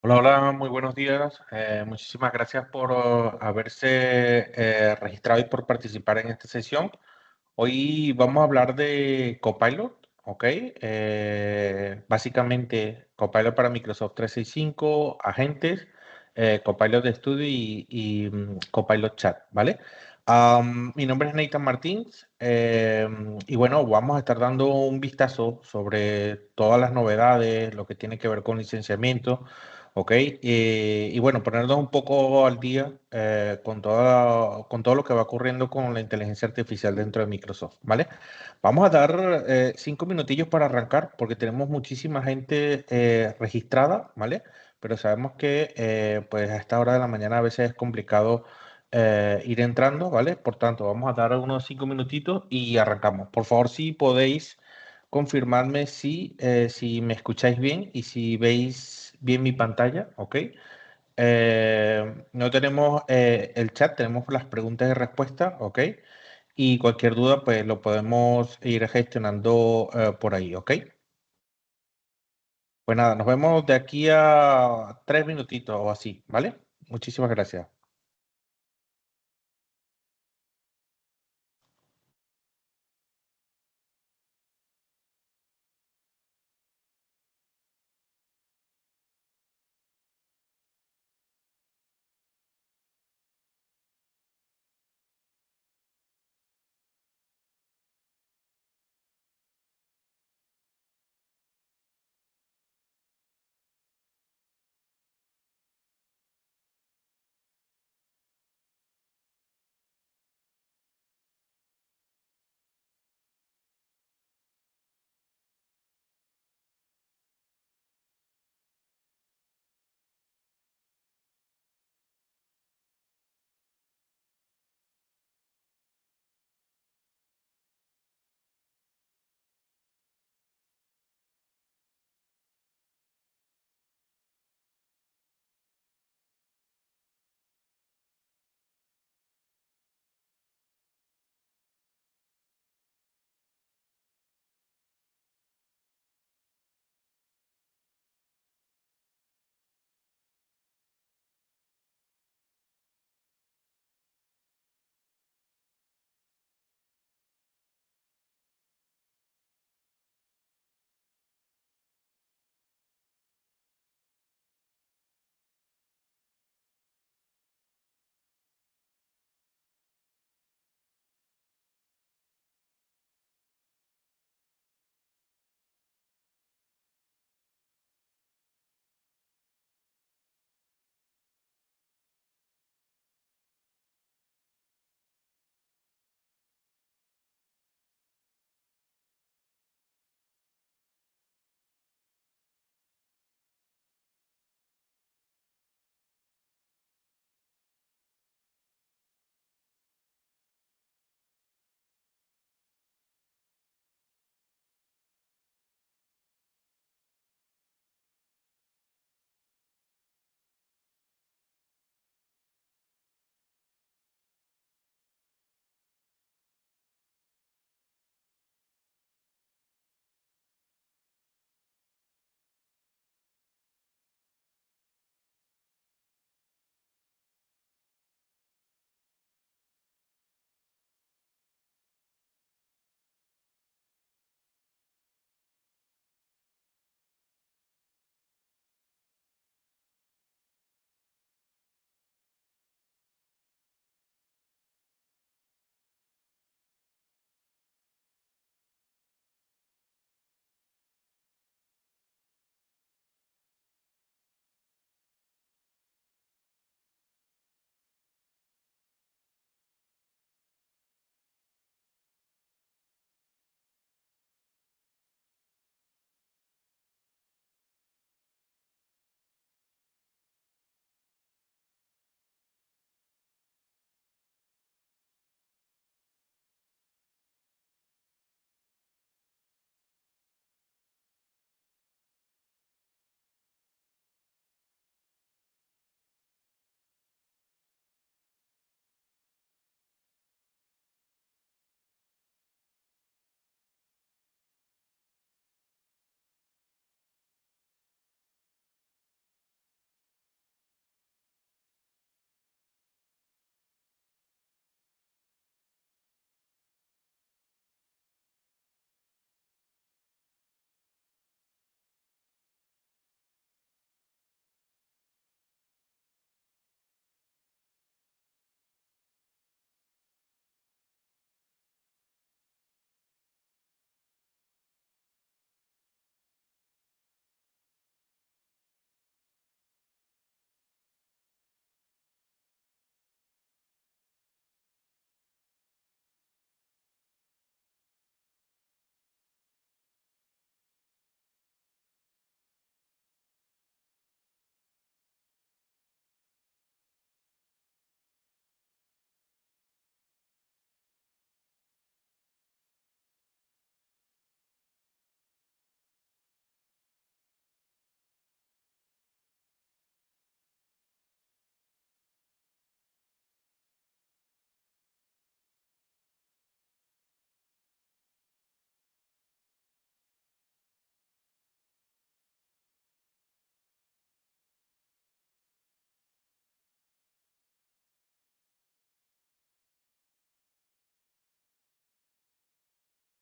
Hola, hola, muy buenos días. Muchísimas gracias por haberse registrado y por participar en esta sesión. Hoy vamos a hablar de Copilot, ¿ok? Básicamente, Copilot para Microsoft 365, agentes, Copilot de estudio y Copilot Chat, ¿vale? Mi nombre es Nathan Martins y bueno, vamos a estar dando un vistazo sobre todas las novedades, lo que tiene que ver con licenciamiento. Ok, y bueno, ponernos un poco al día con todo lo que va ocurriendo con la inteligencia artificial dentro de Microsoft, ¿vale? Vamos a dar 5 minutillos para arrancar porque tenemos muchísima gente registrada, ¿vale? Pero sabemos que pues a esta hora de la mañana a veces es complicado ir entrando, ¿vale? Por tanto, vamos a dar unos 5 minutitos y arrancamos. Por favor, si podéis confirmarme si me escucháis bien y si veis bien mi pantalla, ¿ok? No tenemos el chat, tenemos las preguntas y respuestas, ¿ok? Y cualquier duda, pues lo podemos ir gestionando por ahí, ¿ok? Pues nada, nos vemos de aquí a 3 minutitos o así, ¿vale? Muchísimas gracias.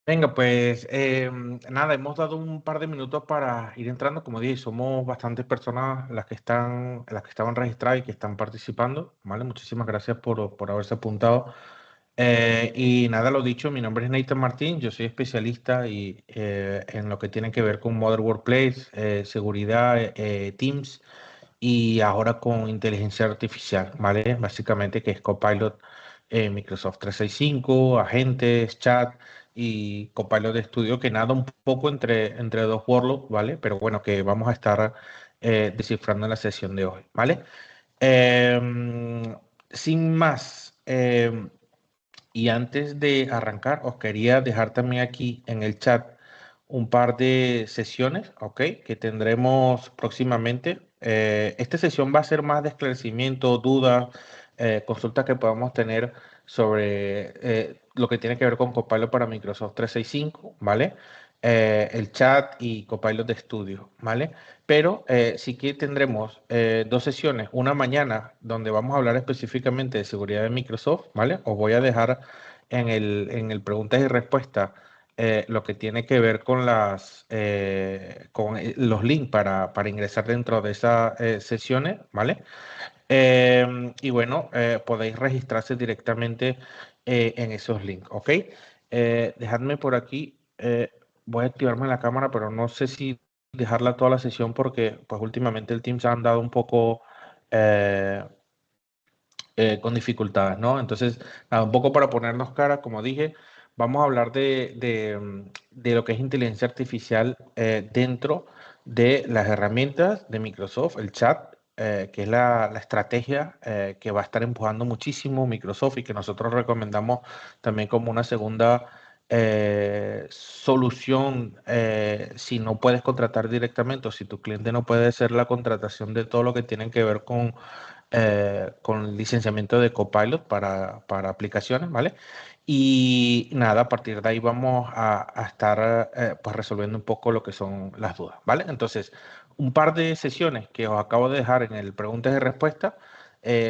Venga, pues nada, hemos dado un par de minutos para ir entrando. Como dije, somos bastantes personas las que estaban registradas y que están participando, ¿vale? Muchísimas gracias por haberse apuntado. Y nada, lo dicho, mi nombre es Nathan Martín, yo soy especialista en lo que tiene que ver con Modern Workplace, seguridad, Teams y ahora con inteligencia artificial, ¿vale? Básicamente que es Copilot, Microsoft 365, agentes, chat y Copilot de estudio que nada un poco entre dos workloads, ¿vale? Pero bueno, que vamos a estar descifrando en la sesión de hoy, ¿vale? Sin más, y antes de arrancar, os quería dejar también aquí en el chat un par de sesiones, ¿ok? Que tendremos próximamente. Esta sesión va a ser más de esclarecimiento, dudas, consultas que podamos tener sobre lo que tiene que ver con Copilot para Microsoft 365, ¿vale? El chat y Copilot de estudio, ¿vale? Pero sí que tendremos dos sesiones, una mañana donde vamos a hablar específicamente de seguridad de Microsoft, ¿vale? Os voy a dejar en el preguntas y respuestas lo que tiene que ver con los links para ingresar dentro de esas sesiones, ¿vale? Y bueno, podéis registrarse directamente en esos links, ¿ok? Dejadme por aquí, voy a activarme la cámara, pero no sé si dejarla toda la sesión porque pues últimamente el Teams ha andado un poco eh, con dificultades, ¿no? Entonces, nada, un poco para ponernos cara, como dije, vamos a hablar de lo que es inteligencia artificial dentro de las herramientas de Microsoft, el chat, que es la estrategia que va a estar empujando muchísimo Microsoft y que nosotros recomendamos también como una segunda solución si no puedes contratar directamente o si tu cliente no puede hacer la contratación de todo lo que tiene que ver con licenciamiento de Copilot para aplicaciones, ¿vale? Y nada, a partir de ahí vamos a estar pues resolviendo un poco lo que son las dudas, ¿vale? Entonces, un par de sesiones que os acabo de dejar en el preguntas y respuestas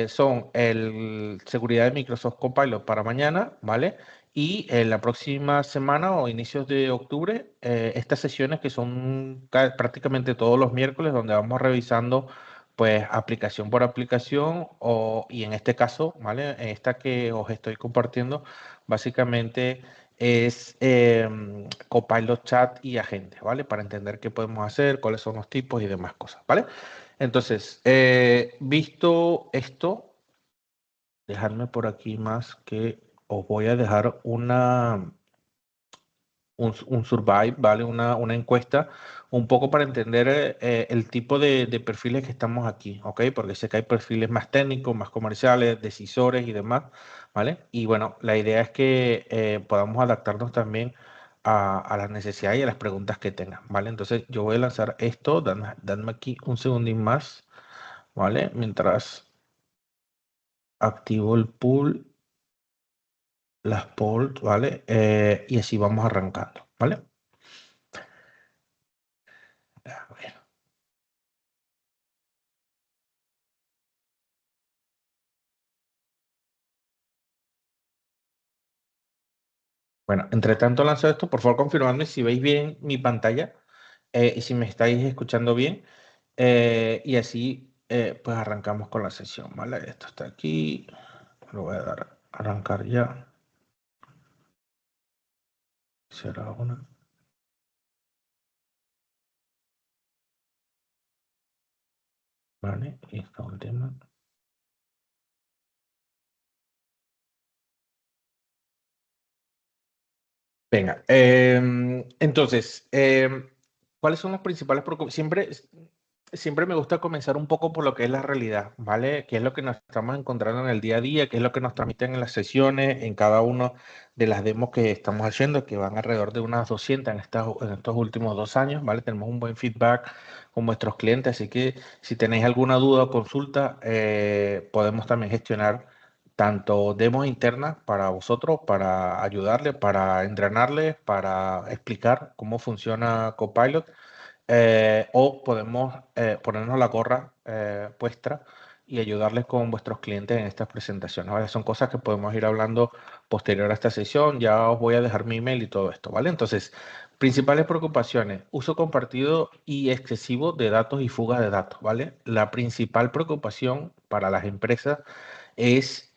son el seguridad de Microsoft Copilot para mañana, ¿vale? Y en la próxima semana o inicios de octubre, estas sesiones que son prácticamente todos los miércoles, donde vamos revisando pues aplicación por aplicación y en este caso, ¿vale? En esta que os estoy compartiendo, básicamente es Copilot Chat y agente, ¿vale? Para entender qué podemos hacer, cuáles son los tipos y demás cosas, ¿vale? Entonces, visto esto, dejadme por aquí más que os voy a dejar un survey, ¿vale? Una encuesta, un poco para entender el tipo de perfiles que estamos aquí, ¿ok? Porque sé que hay perfiles más técnicos, más comerciales, decisores y demás, ¿vale? Y bueno, la idea es que podamos adaptarnos también a las necesidades y a las preguntas que tengan, ¿vale? Entonces yo voy a lanzar esto, dadme aquí un segundín más, ¿vale? Mientras activo el pool, las polls, ¿vale? Y así vamos arrancando, ¿vale? A ver. Bueno, entre tanto lanzo esto, por favor confirmadme si veis bien mi pantalla y si me estáis escuchando bien. Y así pues arrancamos con la sesión, ¿vale? Esto está aquí. Lo voy a dar a arrancar ya. Será una. Vale, y esta última. Venga, entonces, ¿cuáles son las principales preocupaciones? Siempre me gusta comenzar un poco por lo que es la realidad, ¿vale? ¿Qué es lo que nos estamos encontrando en el día a día? ¿Qué es lo que nos transmiten en las sesiones, en cada una de las demos que estamos haciendo, que van alrededor de unas 200 en estos últimos 2 años, ¿vale? Tenemos un buen feedback con vuestros clientes, así que si tenéis alguna duda o consulta, podemos también gestionar tanto demos internas para vosotros, para ayudarles, para entrenarles, para explicar cómo funciona Copilot, o podemos ponernos la gorra puesta y ayudarles con vuestros clientes en estas presentaciones, ¿vale? Son cosas que podemos ir hablando posterior a esta sesión. Ya os voy a dejar mi email y todo esto, ¿vale? Entonces, principales preocupaciones: uso compartido y excesivo de datos y fuga de datos, ¿vale? La principal preocupación para las empresas es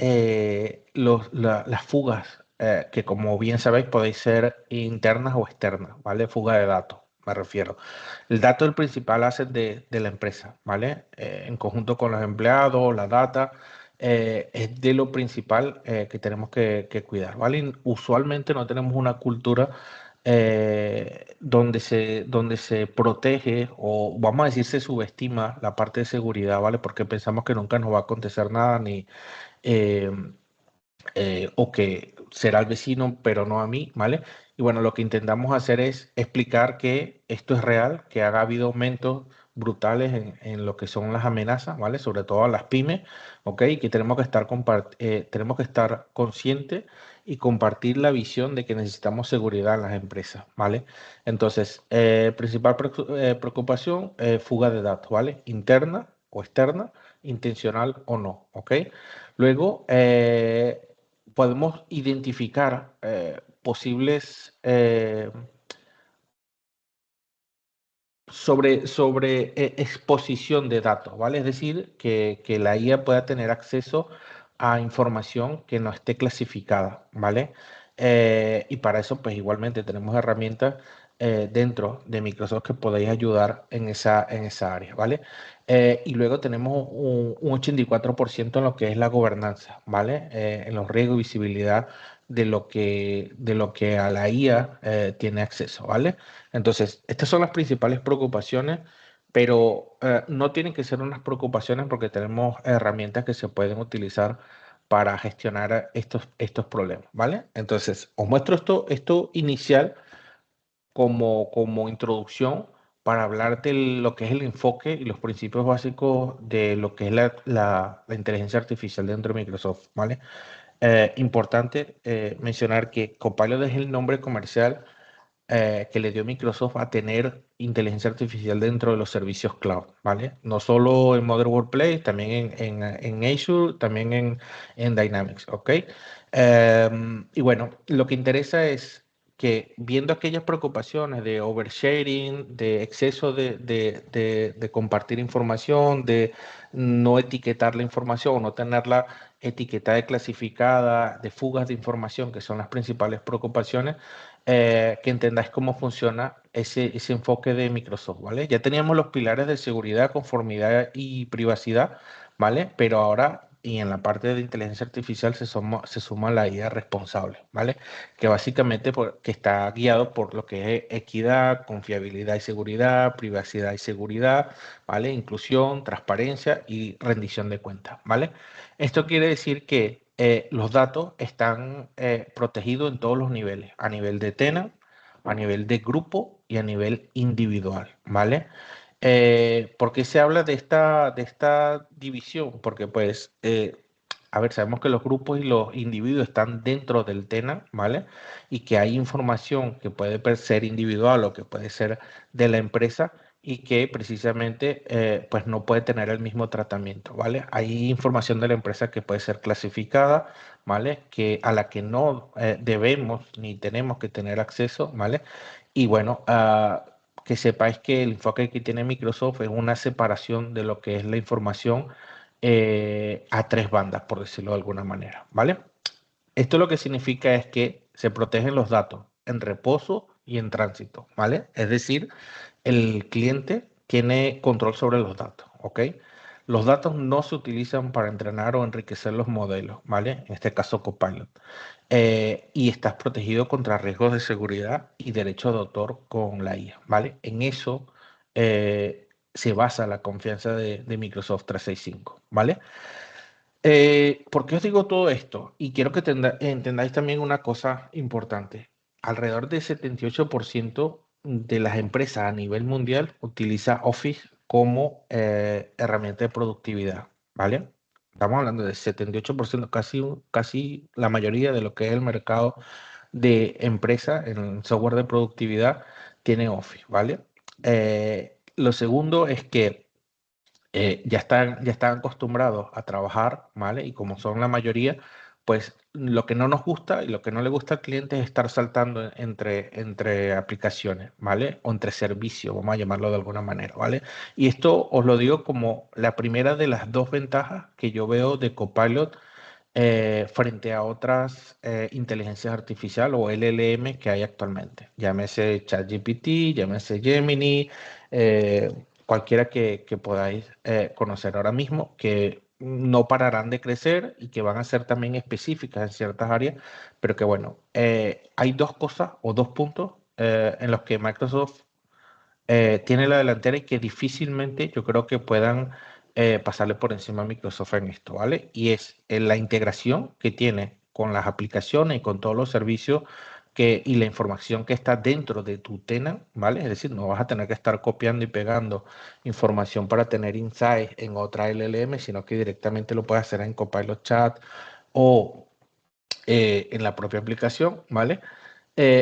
las fugas, que como bien sabéis podéis ser internas o externas, ¿vale? Fuga de datos, me refiero. El dato es el principal asset de la empresa, ¿vale? En conjunto con los empleados, la data, es de lo principal que tenemos que cuidar, ¿vale? Y usualmente no tenemos una cultura donde se protege, o vamos a decir se subestima la parte de seguridad, ¿vale? Porque pensamos que nunca nos va a acontecer nada, ni eh, o que será el vecino, pero no a mí, ¿vale? Y bueno, lo que intentamos hacer es explicar que esto es real, que ha habido aumentos brutales en lo que son las amenazas, ¿vale? Sobre todo a las pymes, ¿ok? Y que tenemos que estar conscientes y compartir la visión de que necesitamos seguridad en las empresas, ¿vale? Entonces, principal preocupación, fuga de datos, ¿vale? Interna o externa, intencional o no, ¿ok? Luego, podemos identificar posibles exposición de datos, ¿vale? Es decir, que la IA pueda tener acceso a información que no esté clasificada, ¿vale? Y para eso, pues igualmente tenemos herramientas dentro de Microsoft que podéis ayudar en esa área, ¿vale? Y luego tenemos un 84% en lo que es la gobernanza, ¿vale? En los riesgos y visibilidad de lo que a la IA tiene acceso, ¿vale? Entonces, estas son las principales preocupaciones, pero no tienen que ser unas preocupaciones porque tenemos herramientas que se pueden utilizar para gestionar estos problemas, ¿vale? Entonces, os muestro esto inicial como introducción para hablar de lo que es el enfoque y los principios básicos de lo que es la inteligencia artificial dentro de Microsoft, ¿vale? Importante mencionar que Copilot es el nombre comercial que le dio Microsoft a tener inteligencia artificial dentro de los servicios cloud, ¿vale? No solo en Modern Workplace, también en Azure, también en Dynamics, ¿ok? Y bueno, lo que interesa es que viendo aquellas preocupaciones de oversharing, de exceso de compartir información, de no etiquetar la información o no tenerla etiquetada y clasificada, de fugas de información, que son las principales preocupaciones, que entendáis cómo funciona ese enfoque de Microsoft, ¿vale? Ya teníamos los pilares de seguridad, conformidad y privacidad, ¿vale? Pero ahora, y en la parte de inteligencia artificial, se suma la IA responsable, ¿vale? Que básicamente que está guiado por lo que es equidad, confiabilidad y seguridad, privacidad y seguridad, ¿vale? Inclusión, transparencia y rendición de cuentas, ¿vale? Esto quiere decir que los datos están protegidos en todos los niveles, a nivel de tenant, a nivel de grupo y a nivel individual, ¿vale? ¿Por qué se habla de esta división? Porque pues, a ver, sabemos que los grupos y los individuos están dentro del tenant, ¿vale? Y que hay información que puede ser individual o que puede ser de la empresa y que precisamente pues no puede tener el mismo tratamiento, ¿vale? Hay información de la empresa que puede ser clasificada, ¿vale? Que a la que no debemos ni tenemos que tener acceso, ¿vale? Y bueno, que sepáis que el enfoque que tiene Microsoft es una separación de lo que es la información a tres bandas, por decirlo de alguna manera, ¿vale? Esto lo que significa es que se protegen los datos en reposo y en tránsito, ¿vale? Es decir, el cliente tiene control sobre los datos, ¿ok? Los datos no se utilizan para entrenar o enriquecer los modelos, ¿vale? En este caso Copilot. Y estás protegido contra riesgos de seguridad y derechos de autor con la IA, ¿vale? En eso se basa la confianza de Microsoft 365, ¿vale? ¿Por qué os digo todo esto? Y quiero que entendáis también una cosa importante. Alrededor del 78% de las empresas a nivel mundial utiliza Office como herramienta de productividad, ¿vale? Estamos hablando del 78%, casi la mayoría de lo que es el mercado de empresas en software de productividad tiene Office, ¿vale? Lo segundo es que ya están acostumbrados a trabajar, ¿vale? Y como son la mayoría, pues lo que no nos gusta y lo que no le gusta al cliente es estar saltando entre aplicaciones, ¿vale? O entre servicios, vamos a llamarlo de alguna manera, ¿vale? Y esto os lo digo como la primera de las dos ventajas que yo veo de Copilot frente a otras inteligencias artificiales o LLM que hay actualmente. Llámese ChatGPT, llámese Gemini, cualquiera que podáis conocer ahora mismo, que no pararán de crecer y que van a ser también específicas en ciertas áreas, pero que bueno, hay dos cosas o dos puntos en los que Microsoft tiene la delantera y que difícilmente yo creo que puedan pasarle por encima a Microsoft en esto, ¿vale? Y es la integración que tiene con las aplicaciones y con todos los servicios y la información que está dentro de tu tenant, ¿vale? Es decir, no vas a tener que estar copiando y pegando información para tener insights en otra LLM, sino que directamente lo puedes hacer en Copilot Chat o en la propia aplicación, ¿vale?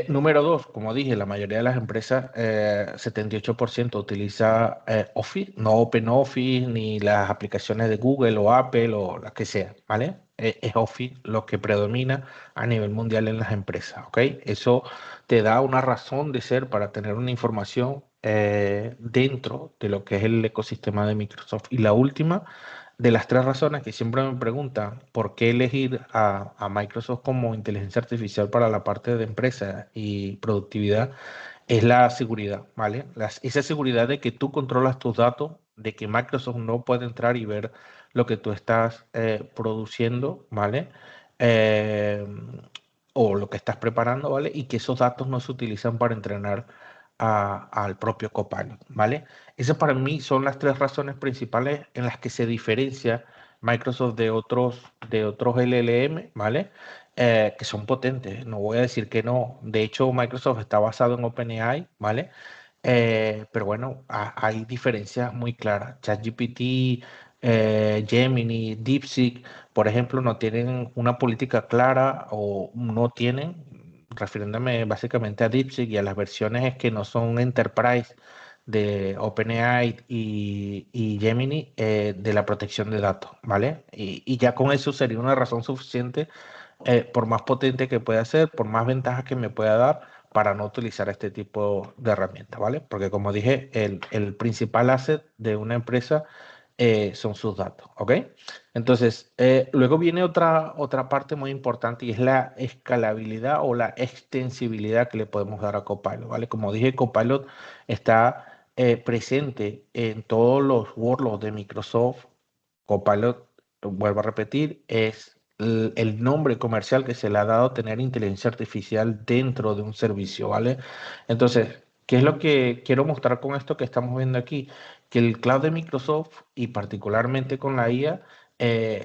Número dos, como dije, la mayoría de las empresas, 78% utiliza Office, no OpenOffice, ni las aplicaciones de Google o Apple o las que sea, ¿vale? Es Office lo que predomina a nivel mundial en las empresas, ¿ok? Eso te da una razón de ser para tener una información dentro de lo que es el ecosistema de Microsoft. Y la última de las tres razones que siempre me preguntan por qué elegir a Microsoft como inteligencia artificial para la parte de empresa y productividad es la seguridad, ¿vale? Esa seguridad de que tú controlas tus datos, de que Microsoft no puede entrar y ver lo que tú estás produciendo, ¿vale? Eh, o lo que estás preparando, ¿vale? Y que esos datos no se utilizan para entrenar al propio Copilot, ¿vale? Esas para mí son las tres razones principales en las que se diferencia Microsoft de otros LLM, ¿vale? Que son potentes, no voy a decir que no. De hecho, Microsoft está basado en OpenAI, ¿vale? Pero bueno, hay diferencias muy claras. ChatGPT, Gemini, DeepSeek, por ejemplo, no tienen una política clara o no tienen, refiriéndome básicamente a DeepSeek y a las versiones es que no son enterprise de OpenAI y Gemini de la protección de datos, ¿vale? Y ya con eso sería una razón suficiente, por más potente que pueda ser, por más ventajas que me pueda dar, para no utilizar este tipo de herramientas, ¿vale? Porque como dije, el principal asset de una empresa son sus datos, ¿ok? Entonces, luego viene otra parte muy importante y es la escalabilidad o la extensibilidad que le podemos dar a Copilot, ¿vale? Como dije, Copilot está presente en todos los workloads de Microsoft. Copilot, vuelvo a repetir, es el nombre comercial que se le ha dado a tener inteligencia artificial dentro de un servicio, ¿vale? Entonces, ¿qué es lo que quiero mostrar con esto que estamos viendo aquí? Que el cloud de Microsoft y particularmente con la IA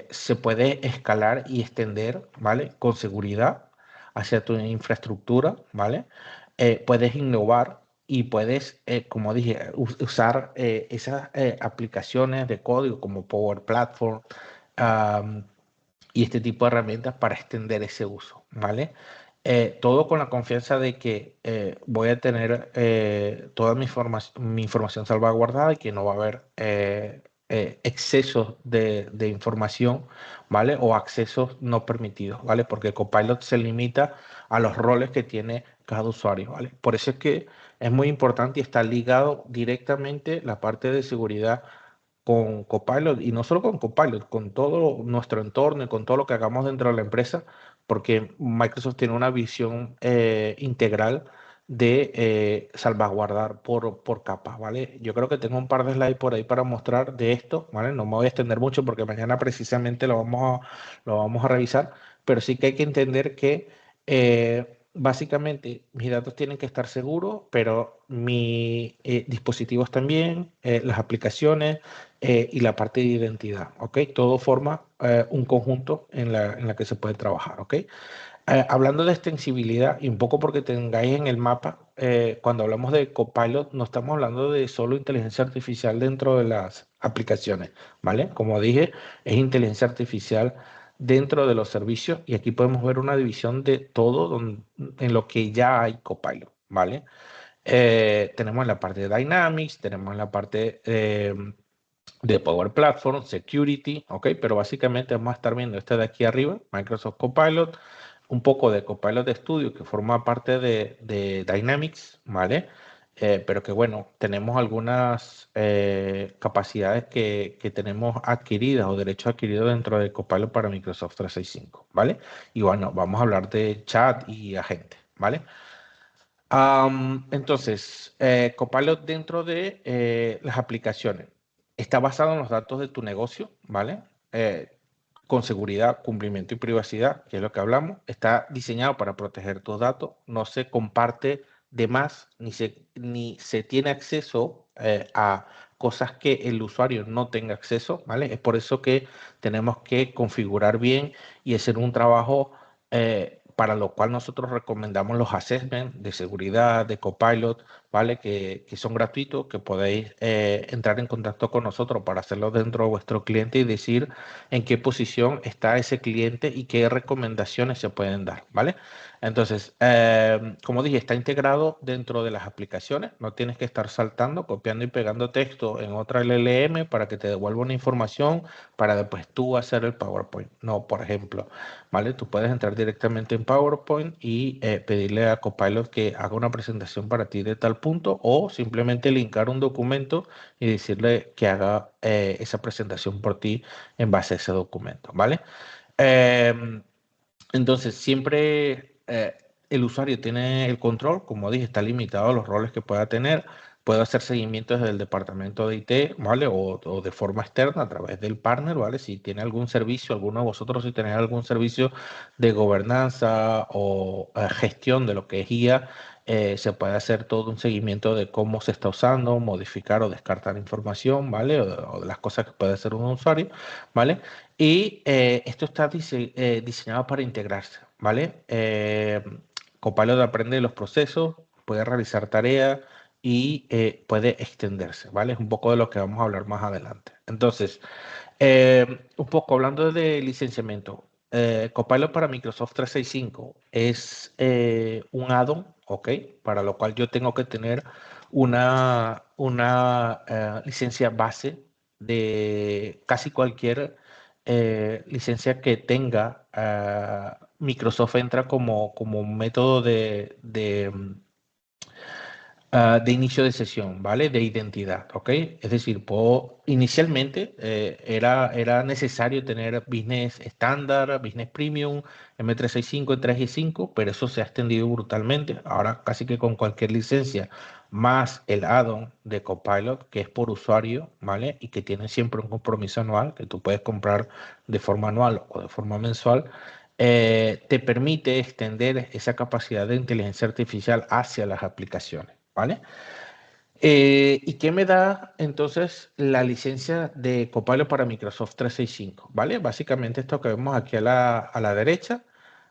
se puede escalar y extender, ¿vale? Con seguridad hacia tu infraestructura, ¿vale? Puedes innovar y puedes, como dije, usar esas aplicaciones de código como Power Platform, am, y este tipo de herramientas para extender ese uso, ¿vale? Todo con la confianza de que voy a tener toda mi información salvaguardada y que no va a haber excesos de información, ¿vale? O accesos no permitidos, ¿vale? Porque Copilot se limita a los roles que tiene cada usuario, ¿vale? Por eso es que es muy importante y está ligado directamente la parte de seguridad con Copilot y no solo con Copilot, con todo nuestro entorno y con todo lo que hagamos dentro de la empresa, porque Microsoft tiene una visión integral de salvaguardar por capas, ¿vale? Yo creo que tengo un par de slides por ahí para mostrar de esto, ¿vale? No me voy a extender mucho porque mañana precisamente lo vamos a revisar, pero sí que hay que entender que básicamente mis datos tienen que estar seguros, pero mis dispositivos también, las aplicaciones y la parte de identidad, ¿ok? Todo forma un conjunto en la que se puede trabajar, ¿ok? Hablando de extensibilidad y un poco porque tengáis en el mapa, cuando hablamos de Copilot, no estamos hablando de solo inteligencia artificial dentro de las aplicaciones, ¿vale? Como dije, es inteligencia artificial dentro de los servicios y aquí podemos ver una división de todo en lo que ya hay Copilot, ¿vale? Tenemos la parte de Dynamics, tenemos la parte de Power Platform, Security, ¿ok? Pero básicamente vamos a estar viendo este de aquí arriba, Microsoft Copilot, un poco de Copilot Studio que forma parte de Dynamics, ¿vale? Pero que bueno, tenemos algunas capacidades que tenemos adquiridas o derechos adquiridos dentro de Copilot para Microsoft 365, ¿vale? Y bueno, vamos a hablar de chat y agente, ¿vale? Entonces, Copilot dentro de las aplicaciones está basado en los datos de tu negocio, ¿vale? Con seguridad, cumplimiento y privacidad, que es lo que hablamos. Está diseñado para proteger tus datos, no se comparte de más, ni se tiene acceso a cosas que el usuario no tenga acceso, ¿vale? Es por eso que tenemos que configurar bien y hacer un trabajo para lo cual nosotros recomendamos los assessments de seguridad, de Copilot, ¿vale? Que son gratuitos, que podéis entrar en contacto con nosotros para hacerlo dentro de vuestro cliente y decir en qué posición está ese cliente y qué recomendaciones se pueden dar, ¿vale? Entonces, como dije, está integrado dentro de las aplicaciones, no tienes que estar saltando, copiando y pegando texto en otra LLM para que te devuelva una información para después tú hacer el PowerPoint. No, por ejemplo, ¿vale? Tú puedes entrar directamente en PowerPoint y pedirle a Copilot que haga una presentación para ti de tal punto o simplemente linkar un documento y decirle que haga esa presentación por ti en base a ese documento, ¿vale? Em, entonces, siempre el usuario tiene el control, como dije, está limitado a los roles que pueda tener. Puede hacer seguimiento desde el departamento de IT, ¿vale? O de forma externa a través del partner, ¿vale? Si tiene algún servicio, alguno de vosotros, si tenéis algún servicio de gobernanza o gestión de lo que es IA, se puede hacer todo un seguimiento de cómo se está usando, modificar o descartar información, ¿vale? O de las cosas que puede hacer un usuario, ¿vale? Y esto está diseñado para integrarse, ¿vale? Copilot aprende los procesos, puede realizar tareas y puede extenderse, ¿vale? Es un poco de lo que vamos a hablar más adelante. Entonces, un poco hablando de licenciamiento, Copilot para Microsoft 365 es un add-on, ¿ok? Para lo cual yo tengo que tener una licencia base de casi cualquier licencia que tenga. Microsoft entra como un método de inicio de sesión, ¿vale? De identidad, ¿ok? Es decir, inicialmente era necesario tener Business estándar, Business Premium, M365, M365, pero eso se ha extendido brutalmente. Ahora casi que con cualquier licencia, más el add-on de Copilot, que es por usuario, ¿vale? Y que tiene siempre un compromiso anual, que tú puedes comprar de forma anual o de forma mensual. Te permite extender esa capacidad de inteligencia artificial hacia las aplicaciones. ¿Vale? ¿Y qué me da entonces la licencia de Copilot para Microsoft 365? ¿Vale? Básicamente esto que vemos aquí a la derecha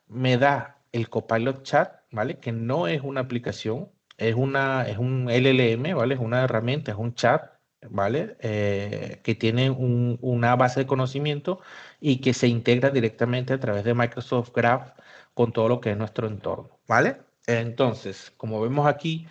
me da el Copilot Chat, ¿vale? Que no es una aplicación, es un LLM, ¿vale? Es una herramienta, es un chat, ¿vale? Que tiene una base de conocimiento y que se integra directamente a través de Microsoft Graph con todo lo que es nuestro entorno, ¿vale? Entonces, como vemos aquí,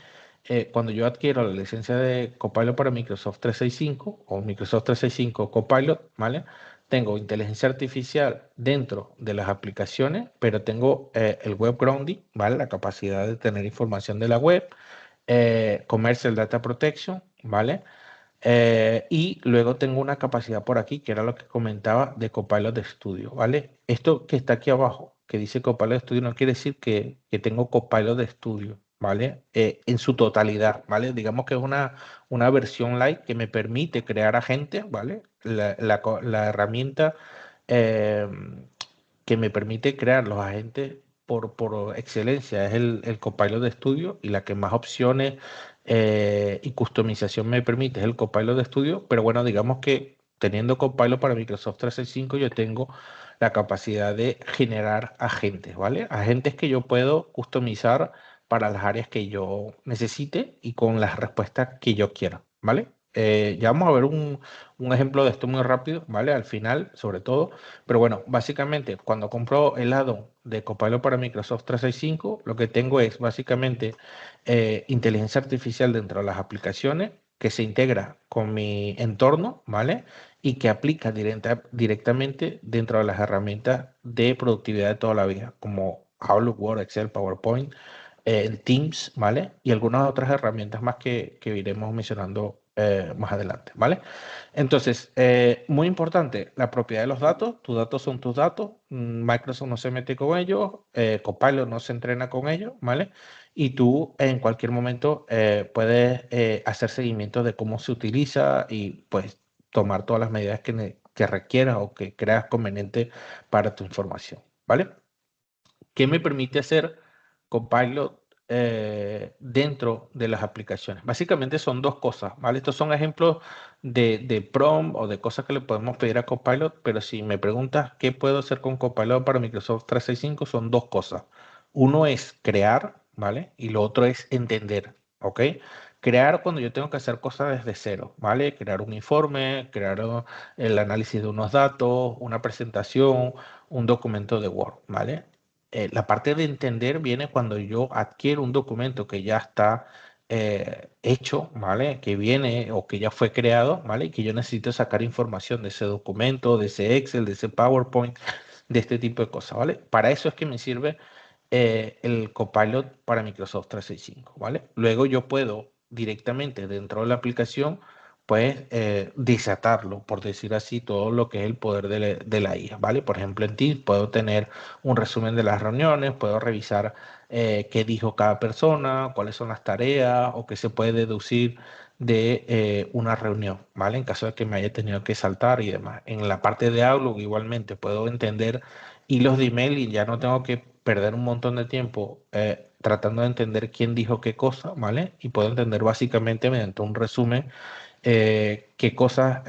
cuando yo adquiero la licencia de Copilot para Microsoft 365 o Microsoft 365 Copilot, ¿vale? Tengo inteligencia artificial dentro de las aplicaciones, pero tengo el web grounding, ¿vale? La capacidad de tener información de la web, Commercial Data Protection, ¿vale? Y luego tengo una capacidad por aquí, que era lo que comentaba de Copilot Studio, ¿vale? Esto que está aquí abajo, que dice Copilot Studio, no quiere decir que tengo Copilot Studio, ¿vale? En su totalidad, ¿vale? Digamos que es una versión light que me permite crear agentes, ¿vale? La herramienta eh, que me permite crear los agentes por excelencia es el Copilot de Studio y la que más opciones y customización me permite es el Copilot de Studio, pero bueno, digamos que teniendo Copilot para Microsoft 365 yo tengo la capacidad de generar agentes, ¿vale? Agentes que yo puedo customizar para las áreas que yo necesite y con las respuestas que yo quiera, ¿vale? Ya vamos a ver un ejemplo de esto muy rápido, ¿vale? Al final, sobre todo. Pero bueno, básicamente cuando compro el add-on de Copilot para Microsoft 365, lo que tengo es básicamente inteligencia artificial dentro de las aplicaciones, que se integra con mi entorno, ¿vale? Y que aplica directamente dentro de las herramientas de productividad de toda la vida, como Outlook, Word, Excel, PowerPoint, Teams, ¿vale? Y algunas otras herramientas más que iremos mencionando más adelante, ¿vale? Entonces, muy importante, la propiedad de los datos. Tus datos son tus datos. Microsoft no se mete con ellos, Copilot no se entrena con ellos, ¿vale? Y tú en cualquier momento puedes hacer seguimiento de cómo se utiliza y pues tomar todas las medidas que requieras o que creas conveniente para tu información, ¿vale? ¿Qué me permite hacer Copilot dentro de las aplicaciones? Básicamente son dos cosas, ¿vale? Estos son ejemplos de prompt o de cosas que le podemos pedir a Copilot, pero si me preguntas qué puedo hacer con Copilot para Microsoft 365, son dos cosas. Uno es crear, ¿vale? Y lo otro es entender, ¿ok? Crear cuando yo tengo que hacer cosas desde cero, ¿vale? Crear un informe, crear el análisis de unos datos, una presentación, un documento de Word, ¿vale? La parte de entender viene cuando yo adquiero un documento que ya está hecho, ¿vale? Que viene o que ya fue creado, ¿vale? Y que yo necesito sacar información de ese documento, de ese Excel, de ese PowerPoint, de este tipo de cosas, ¿vale? Para eso es que me sirve el Copilot para Microsoft 365, ¿vale? Luego yo puedo directamente dentro de la aplicación, pues desatarlo, por decir así, todo lo que es el poder de la IA, ¿vale? Por ejemplo, en Teams puedo tener un resumen de las reuniones, puedo revisar qué dijo cada persona, cuáles son las tareas o qué se puede deducir de una reunión, ¿vale? En caso de que me haya tenido que saltar y demás. En la parte de Outlook igualmente puedo entender hilos de email y ya no tengo que perder un montón de tiempo tratando de entender quién dijo qué cosa, ¿vale? Y puedo entender básicamente mediante un resumen qué cosas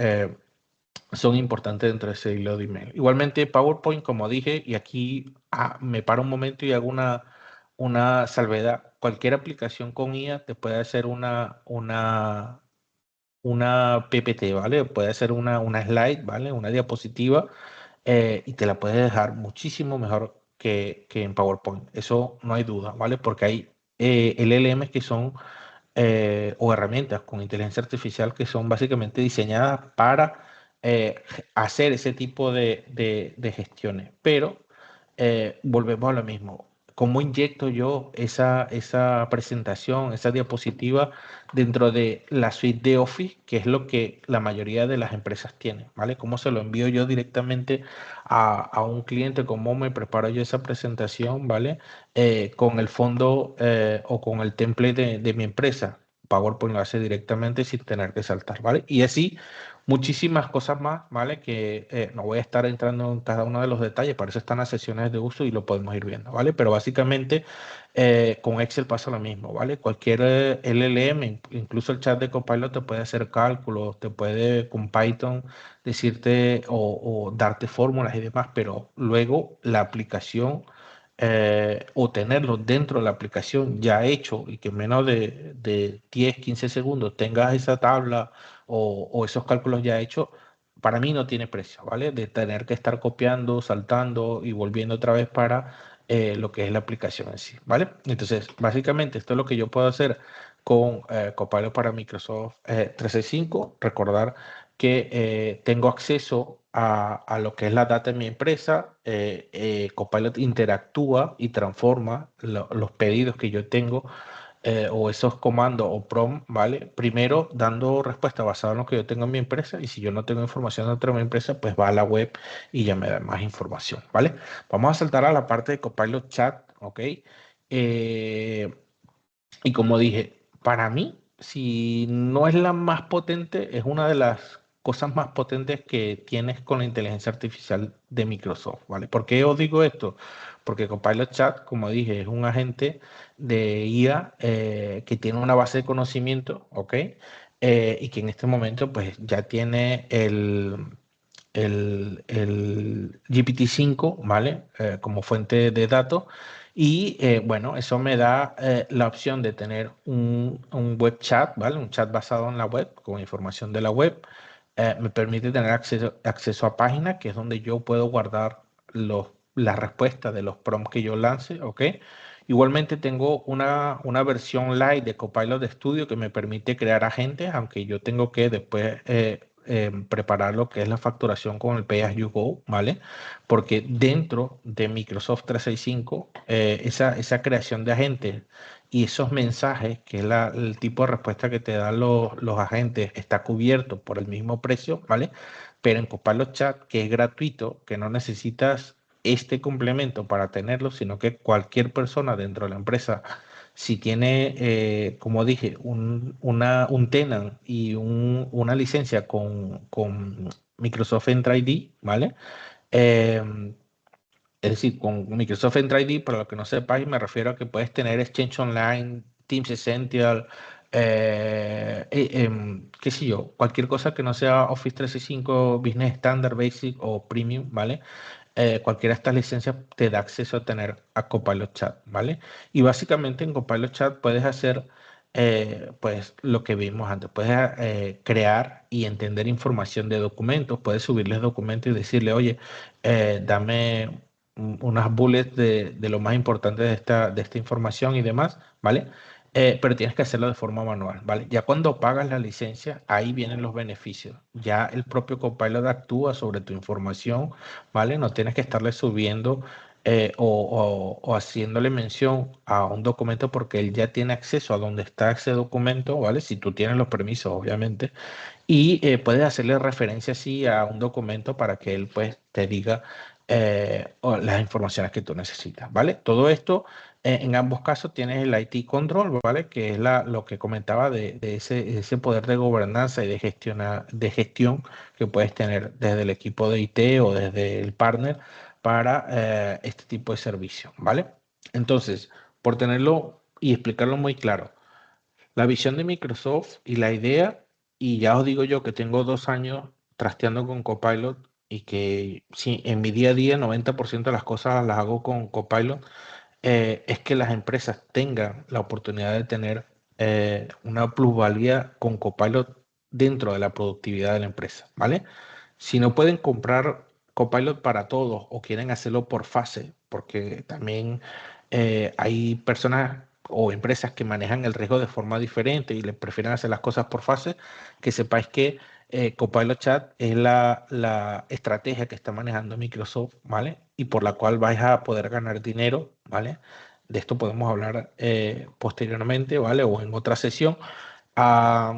son importantes dentro de ese hilo de email. Igualmente PowerPoint, como dije, y aquí me paro un momento y hago una salvedad. Cualquier aplicación con IA te puede hacer una PPT, ¿vale? Puede ser una slide, ¿vale? Una diapositiva y te la puedes dejar muchísimo mejor que en PowerPoint. Eso no hay duda, ¿vale? Porque hay LLMs que son o herramientas con inteligencia artificial que son básicamente diseñadas para hacer ese tipo de gestiones. Pero volvemos a lo mismo. ¿Cómo inyecto yo esa presentación, esa diapositiva dentro de la suite de Office, que es lo que la mayoría de las empresas tienen, ¿vale? ¿Cómo se lo envío yo directamente a un cliente? ¿Cómo me preparo yo esa presentación, ¿vale? Con el fondo o con el template de mi empresa. PowerPoint lo hace directamente sin tener que saltar, ¿vale? Y así muchísimas cosas más, ¿vale? Que no voy a estar entrando en cada uno de los detalles, para eso están las sesiones de uso y lo podemos ir viendo, ¿vale? Pero básicamente con Excel pasa lo mismo, ¿vale? Cualquier LLM, incluso el chat de Copilot te puede hacer cálculos, te puede con Python decirte o darte fórmulas y demás, pero luego la aplicación o tenerlo dentro de la aplicación ya hecho y que en menos de 10, 15 segundos tengas esa tabla o esos cálculos ya hechos, para mí no tiene precio, ¿vale? De tener que estar copiando, saltando y volviendo otra vez para lo que es la aplicación en sí, ¿vale? Entonces, básicamente esto es lo que yo puedo hacer con Copilot para Microsoft 365. Recordar que tengo acceso a lo que es la data de mi empresa. Copilot interactúa y transforma los pedidos que yo tengo o esos comandos o prompt, ¿vale? Primero dando respuesta basada en lo que yo tengo en mi empresa y si yo no tengo información dentro de mi empresa, pues va a la web y ya me da más información, ¿vale? Vamos a saltar a la parte de Copilot Chat, ¿ok? Y como dije, para mí, si no es la más potente, es una de las cosas más potentes que tienes con la inteligencia artificial de Microsoft, ¿vale? ¿Por qué os digo esto? Porque Copilot Chat, como dije, es un agente de IA que tiene una base de conocimiento, ¿ok? Y que en este momento pues ya tiene el GPT-5, ¿vale? Como fuente de datos. Y bueno, eso me da la opción de tener un web chat, ¿vale? Un chat basado en la web, con información de la web. Me permite tener acceso a páginas, que es donde yo puedo guardar las respuestas de los prompts que yo lance, ¿ok? Igualmente tengo una versión light de Copilot de Studio que me permite crear agentes, aunque yo tengo que después preparar lo que es la facturación con el Pay As You Go, ¿vale? Porque dentro de Microsoft 365, esa creación de agentes y esos mensajes, que es el tipo de respuesta que te dan los agentes, está cubierto por el mismo precio, ¿vale? Pero en Copilot Chat, que es gratuito, que no necesitas este complemento para tenerlo, sino que cualquier persona dentro de la empresa, si tiene, como dije, un tenant y una licencia con Microsoft Entra ID, ¿vale? Eh, es decir, con Microsoft Entra ID, para lo que no sepáis, me refiero a que puedes tener Exchange Online, Teams Essential, qué sé yo, cualquier cosa que no sea Office 365, Business Standard, Basic o Premium, ¿vale? Cualquiera de estas licencias te da acceso a tener a Copilot Chat, ¿vale? Y básicamente en Copilot Chat puedes hacer, pues, lo que vimos antes. Puedes crear y entender información de documentos. Puedes subirles documentos y decirle, oye, dame unas bullets de lo más importante de esta información y demás, ¿vale? Pero tienes que hacerlo de forma manual, ¿vale? Ya cuando pagas la licencia, ahí vienen los beneficios. Ya el propio Copilot actúa sobre tu información, ¿vale? No tienes que estarle subiendo o haciéndole mención a un documento porque él ya tiene acceso a donde está ese documento, ¿vale? Si tú tienes los permisos, obviamente. Y puedes hacerle referencia así a un documento para que él pues te diga las informaciones que tú necesitas, ¿vale? Todo esto, en ambos casos tienes el IT Control, ¿vale? Que es lo que comentaba de ese poder de gobernanza y de gestión que puedes tener desde el equipo de IT o desde el partner para este tipo de servicio, ¿vale? Entonces, por tenerlo y explicarlo muy claro, la visión de Microsoft y la idea, y ya os digo yo que tengo 2 años trasteando con Copilot y que sí, en mi día a día 90% de las cosas las hago con Copilot, es que las empresas tengan la oportunidad de tener una plusvalía con Copilot dentro de la productividad de la empresa, ¿vale? Si no pueden comprar Copilot para todos o quieren hacerlo por fase, porque también hay personas o empresas que manejan el riesgo de forma diferente y les prefieren hacer las cosas por fase, que sepáis que Copilot Chat es la estrategia que está manejando Microsoft, ¿vale? Y por la cual vais a poder ganar dinero, ¿vale? De esto podemos hablar posteriormente, ¿vale? O en otra sesión. A,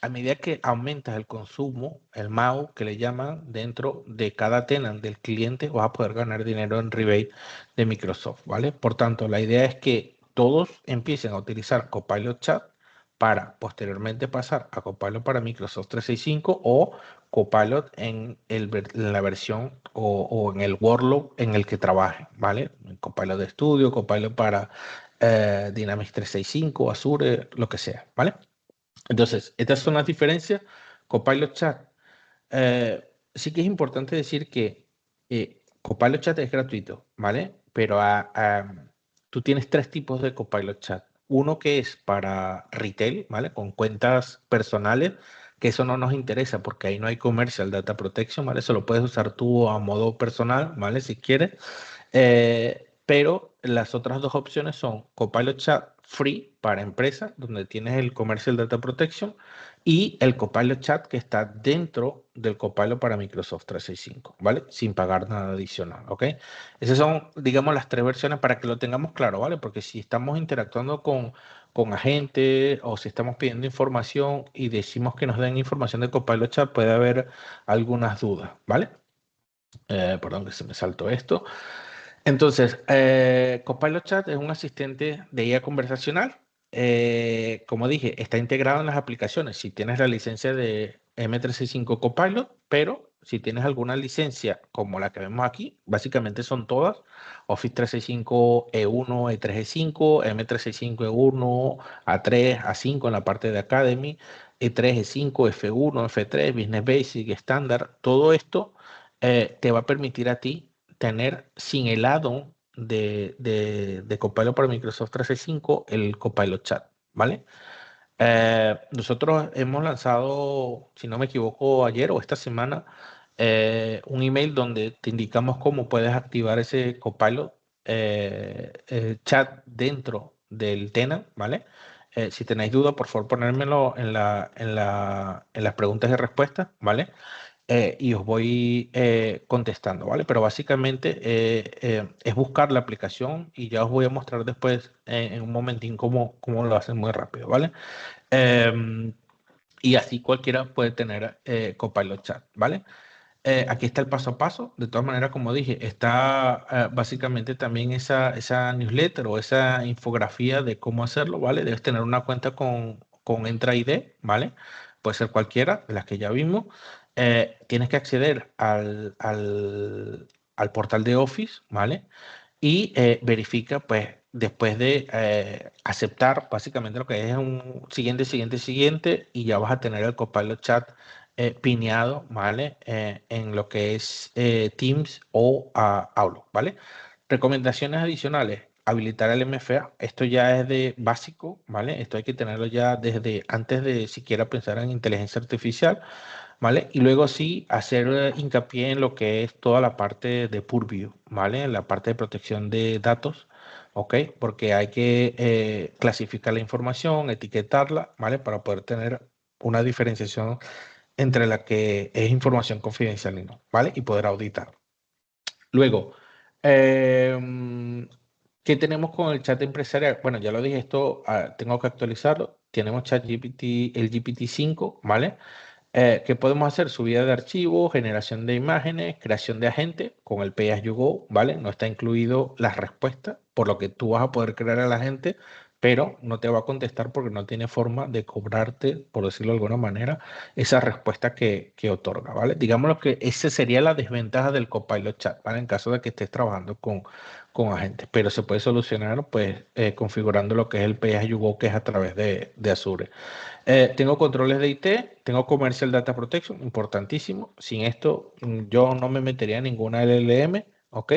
a medida que aumentas el consumo, el MAU que le llaman, dentro de cada tenant del cliente, vas a poder ganar dinero en rebate de Microsoft, ¿vale? Por tanto, la idea es que todos empiecen a utilizar Copilot Chat para posteriormente pasar a Copilot para Microsoft 365 o Copilot en la versión o en el workload en el que trabajen, ¿vale? Copilot de estudio, Copilot para Dynamics 365, Azure, lo que sea, ¿vale? Entonces, estas son las diferencias. Copilot Chat. Sí que es importante decir que Copilot Chat es gratuito, ¿vale? Pero tú tienes 3 tipos de Copilot Chat. Uno que es para retail, ¿vale? Con cuentas personales, que eso no nos interesa porque ahí no hay commercial data protection, ¿vale? Eso lo puedes usar tú a modo personal, ¿vale? Si quieres. Pero las otras dos opciones son Copilot Chat Free para empresas, donde tienes el Commercial Data Protection, y el Copilot Chat que está dentro del Copilot para Microsoft 365, ¿vale? Sin pagar nada adicional, ¿ok? Esas son, digamos, las 3 versiones para que lo tengamos claro, ¿vale? Porque si estamos interactuando con agentes o si estamos pidiendo información y decimos que nos den información de Copilot Chat, puede haber algunas dudas, ¿vale? Perdón que se me saltó esto. Entonces, Copilot Chat es un asistente de IA conversacional. Como dije, está integrado en las aplicaciones. Si tienes la licencia de M365 Copilot, pero si tienes alguna licencia como la que vemos aquí, básicamente son todas. Office 365 E1, E3, E5, M365 E1, A3, A5 en la parte de Academy, E3, E5, F1, F3, Business Basic, estándar. Todo esto te va a permitir a ti tener sin el add-on de Copilot para Microsoft 365 el Copilot Chat, ¿vale? Nosotros hemos lanzado, si no me equivoco, ayer o esta semana, un email donde te indicamos cómo puedes activar ese Copilot chat dentro del tenant, ¿vale? Si tenéis duda, por favor, ponérmelo en las preguntas y respuestas, ¿vale? Y os voy contestando, ¿vale? Pero básicamente es buscar la aplicación y ya os voy a mostrar después en un momentín cómo lo hacen muy rápido, ¿vale? Em, y así cualquiera puede tener Copilot Chat, ¿vale? Aquí está el paso a paso. De todas maneras, como dije, está básicamente también esa newsletter o esa infografía de cómo hacerlo, ¿vale? Debes tener una cuenta con Entra ID, ¿vale? Puede ser cualquiera de las que ya vimos. Tienes que acceder al portal de Office, ¿vale? Y verifica, pues, después de aceptar básicamente lo que es un siguiente, y ya vas a tener el Copilot Chat pineado, ¿vale? En lo que es Teams o Outlook, ¿vale? Recomendaciones adicionales. Habilitar el MFA. Esto ya es de básico, ¿vale? Esto hay que tenerlo ya desde antes de siquiera pensar en inteligencia artificial, ¿vale? Y luego sí hacer hincapié en lo que es toda la parte de Purview, ¿vale? La parte de protección de datos, ¿ok? Porque hay que clasificar la información, etiquetarla, ¿vale? Para poder tener una diferenciación entre la que es información confidencial y no, ¿vale? Y poder auditar. Luego, em, ¿qué tenemos con el chat empresarial? Bueno, ya lo dije, esto tengo que actualizarlo. Tenemos ChatGPT, el GPT-5, ¿vale? ¿Qué podemos hacer? Subida de archivos, generación de imágenes, creación de agentes con el Pay as you go, ¿vale? No está incluido las respuestas, por lo que tú vas a poder crear al agente, pero no te va a contestar porque no tiene forma de cobrarte, por decirlo de alguna manera, esa respuesta que otorga, ¿vale? Digámoslo que esa sería la desventaja del Copilot Chat, ¿vale? En caso de que estés trabajando con agentes, pero se puede solucionar, pues, configurando lo que es el Pay as you go, que es a través de Azure. Tengo controles de IT, tengo Commercial Data Protection, importantísimo. Sin esto, yo no me metería en ninguna LLM, ¿ok?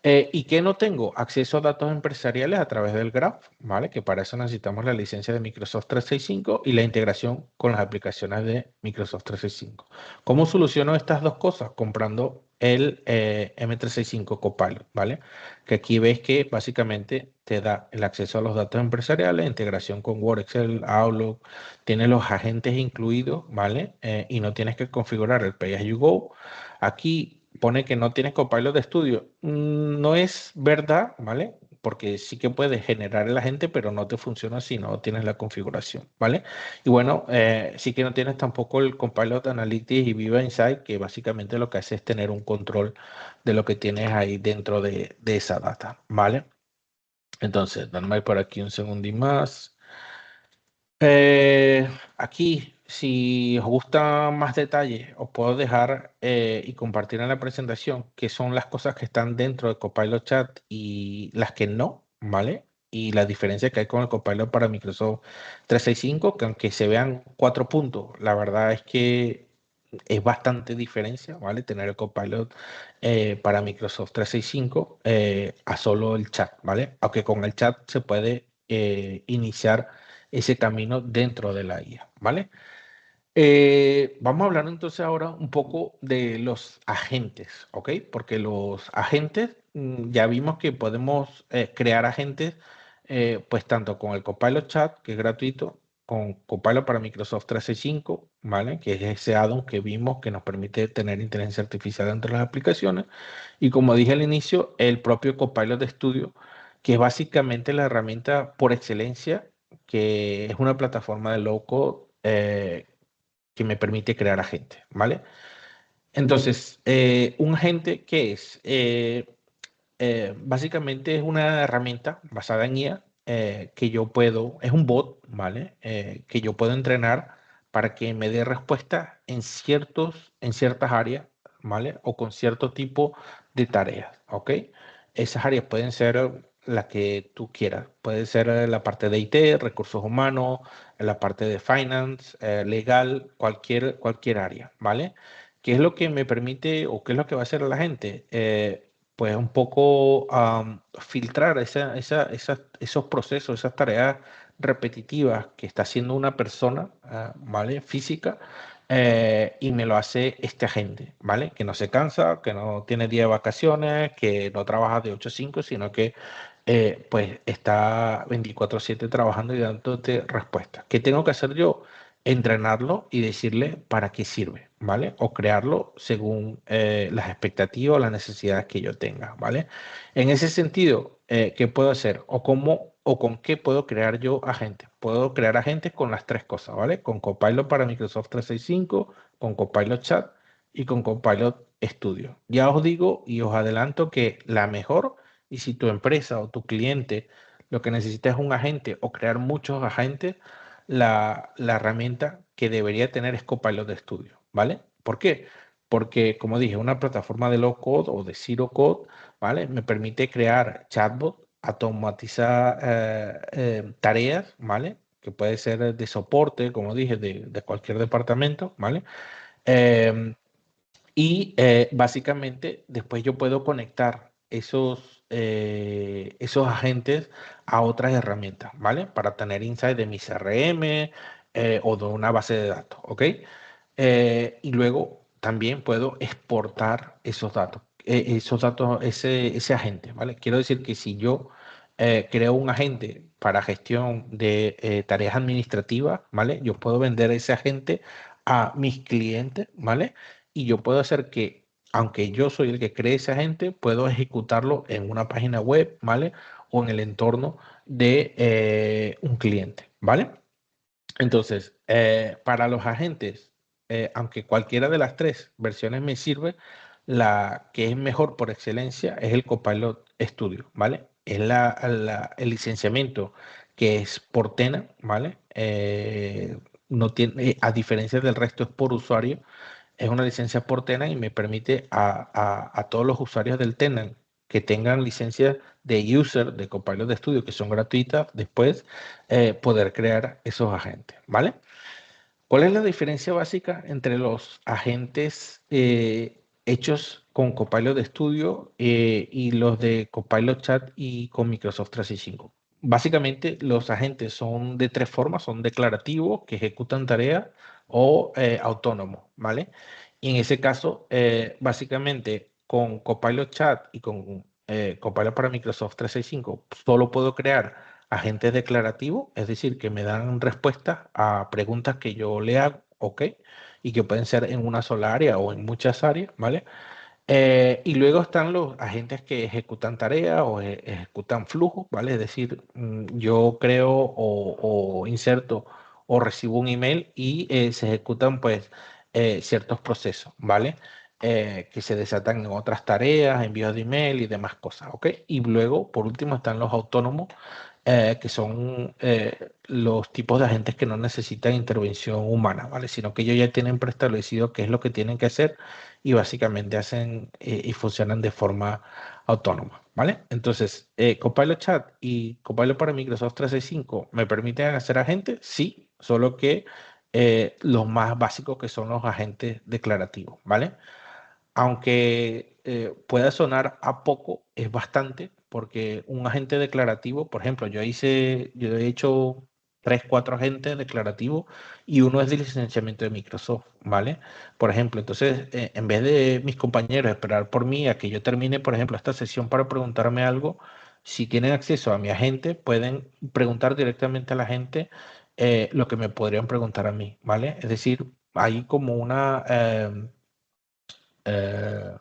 ¿Y qué no tengo? Acceso a datos empresariales a través del Graph, ¿vale? Que para eso necesitamos la licencia de Microsoft 365 y la integración con las aplicaciones de Microsoft 365. ¿Cómo soluciono estas dos cosas? Comprando el M365 Copilot, ¿vale? Que aquí ves que básicamente te da el acceso a los datos empresariales, integración con Word, Excel, Outlook, tiene los agentes incluidos, ¿vale? Y no tienes que configurar el Pay as you go. Aquí pone que no tienes Copilot de estudio. No es verdad, ¿vale? Porque sí que puedes generar el agente, pero no te funciona si no tienes la configuración, ¿vale? Y bueno, sí que no tienes tampoco el Copilot Analytics y Viva Insight, que básicamente lo que hace es tener un control de lo que tienes ahí dentro de esa data, ¿vale? Entonces, dame por aquí un segundín más. Aquí, si os gusta más detalle, os puedo dejar y compartir en la presentación qué son las cosas que están dentro de Copilot Chat y las que no, ¿vale? Y la diferencia que hay con el Copilot para Microsoft 365, que aunque se vean 4 puntos, la verdad es que es bastante diferencia, ¿vale? Tener el Copilot para Microsoft 365 a solo el chat, ¿vale? Aunque con el chat se puede iniciar ese camino dentro de la IA, ¿vale? Vamos a hablar entonces ahora un poco de los agentes, ¿ok? Porque los agentes, ya vimos que podemos crear agentes, pues tanto con el Copilot Chat, que es gratuito, con Copilot para Microsoft 365, ¿vale? Que es ese add-on que vimos que nos permite tener inteligencia artificial dentro de las aplicaciones. Y como dije al inicio, el propio Copilot de Studio, que es básicamente la herramienta por excelencia, que es una plataforma de low code que me permite crear agentes, ¿vale? Entonces, un agente, ¿qué es? Básicamente es una herramienta basada en IA que yo puedo, es un bot, ¿vale? Que yo puedo entrenar para que me dé respuesta en ciertas áreas, ¿vale? O con cierto tipo de tareas, ¿ok? Esas áreas pueden ser las que tú quieras. Puede ser la parte de IT, recursos humanos, la parte de finance, legal, cualquier área, ¿vale? ¿Qué es lo que me permite o qué es lo que va a hacer la gente? Pues un poco filtrar esos procesos, esas tareas repetitivas que está haciendo una persona, ¿vale? Física, y me lo hace este agente, ¿vale? Que no se cansa, que no tiene día de vacaciones, que no trabaja de 8 a 5, sino que pues está 24/7 trabajando y dándote respuestas. ¿Qué tengo que hacer yo? Entrenarlo y decirle para qué sirve, ¿vale? O crearlo según las expectativas o las necesidades que yo tenga, ¿vale? En ese sentido, ¿qué puedo hacer? ¿O cómo o con qué puedo crear yo agentes? Puedo crear agentes con las tres cosas, ¿vale? Con Copilot para Microsoft 365, con Copilot Chat y con Copilot Studio. Ya os digo y os adelanto que la mejor, y si tu empresa o tu cliente lo que necesita es un agente o crear muchos agentes, la herramienta que debería tener es Copilot Studio, ¿vale? ¿Por qué? Porque, como dije, una plataforma de low code o de zero code, ¿vale? Me permite crear chatbot, automatizar tareas, ¿vale? Que puede ser de soporte, como dije, de cualquier departamento, ¿vale? Em, básicamente después yo puedo conectar esos agentes a otras herramientas, ¿vale? Para tener insight de mi CRM o de una base de datos, ¿ok? Y luego también puedo exportar esos datos, ese agente, ¿vale? Quiero decir que si yo creo un agente para gestión de tareas administrativas, ¿vale? Yo puedo vender ese agente a mis clientes, ¿vale? Y yo puedo hacer que, aunque yo soy el que cree ese agente, puedo ejecutarlo en una página web, ¿vale? O en el entorno de un cliente, ¿vale? Entonces, para los agentes, aunque cualquiera de las tres versiones me sirve, la que es mejor por excelencia es el Copilot Studio, ¿vale? Es el licenciamiento que es por Tenant, ¿vale? No tiene, a diferencia del resto, es por usuario, es una licencia por tenant y me permite a todos los usuarios del tenant que tengan licencias de user de Copilot de Studio que son gratuitas, después poder crear esos agentes, ¿vale? ¿Cuál es la diferencia básica entre los agentes hechos con Copilot de Studio y los de Copilot Chat y con Microsoft 365? Básicamente, los agentes son de tres formas: son declarativos, que ejecutan tareas, o autónomos, ¿vale? Y en ese caso, básicamente, con Copilot Chat y con Copilot para Microsoft 365, solo puedo crear agentes declarativos, es decir, que me dan respuestas a preguntas que yo le hago, ¿ok? Y que pueden ser en una sola área o en muchas áreas, ¿vale? Y luego están los agentes que ejecutan tareas o ejecutan flujos, ¿vale? Es decir, yo creo o inserto o recibo un email y se ejecutan pues ciertos procesos, ¿vale? Que se desatan en otras tareas, envíos de email y demás cosas, ¿ok? Y luego, por último, están los autónomos, que son los tipos de agentes que no necesitan intervención humana, ¿vale? Sino que ellos ya tienen preestablecido qué es lo que tienen que hacer y básicamente hacen y funcionan de forma autónoma, ¿vale? Entonces, Copilot Chat y Copilot para Microsoft 365 me permiten hacer agentes, sí, solo que los más básicos, que son los agentes declarativos, ¿vale? Aunque pueda sonar a poco, es bastante, porque un agente declarativo, por ejemplo, yo he hecho tres, cuatro agentes declarativos y uno es de licenciamiento de Microsoft, ¿vale? Por ejemplo, entonces, en vez de mis compañeros esperar por mí a que yo termine, por ejemplo, esta sesión para preguntarme algo, si tienen acceso a mi agente, pueden preguntar directamente a la gente lo que me podrían preguntar a mí, ¿vale? Es decir, hay como una eh,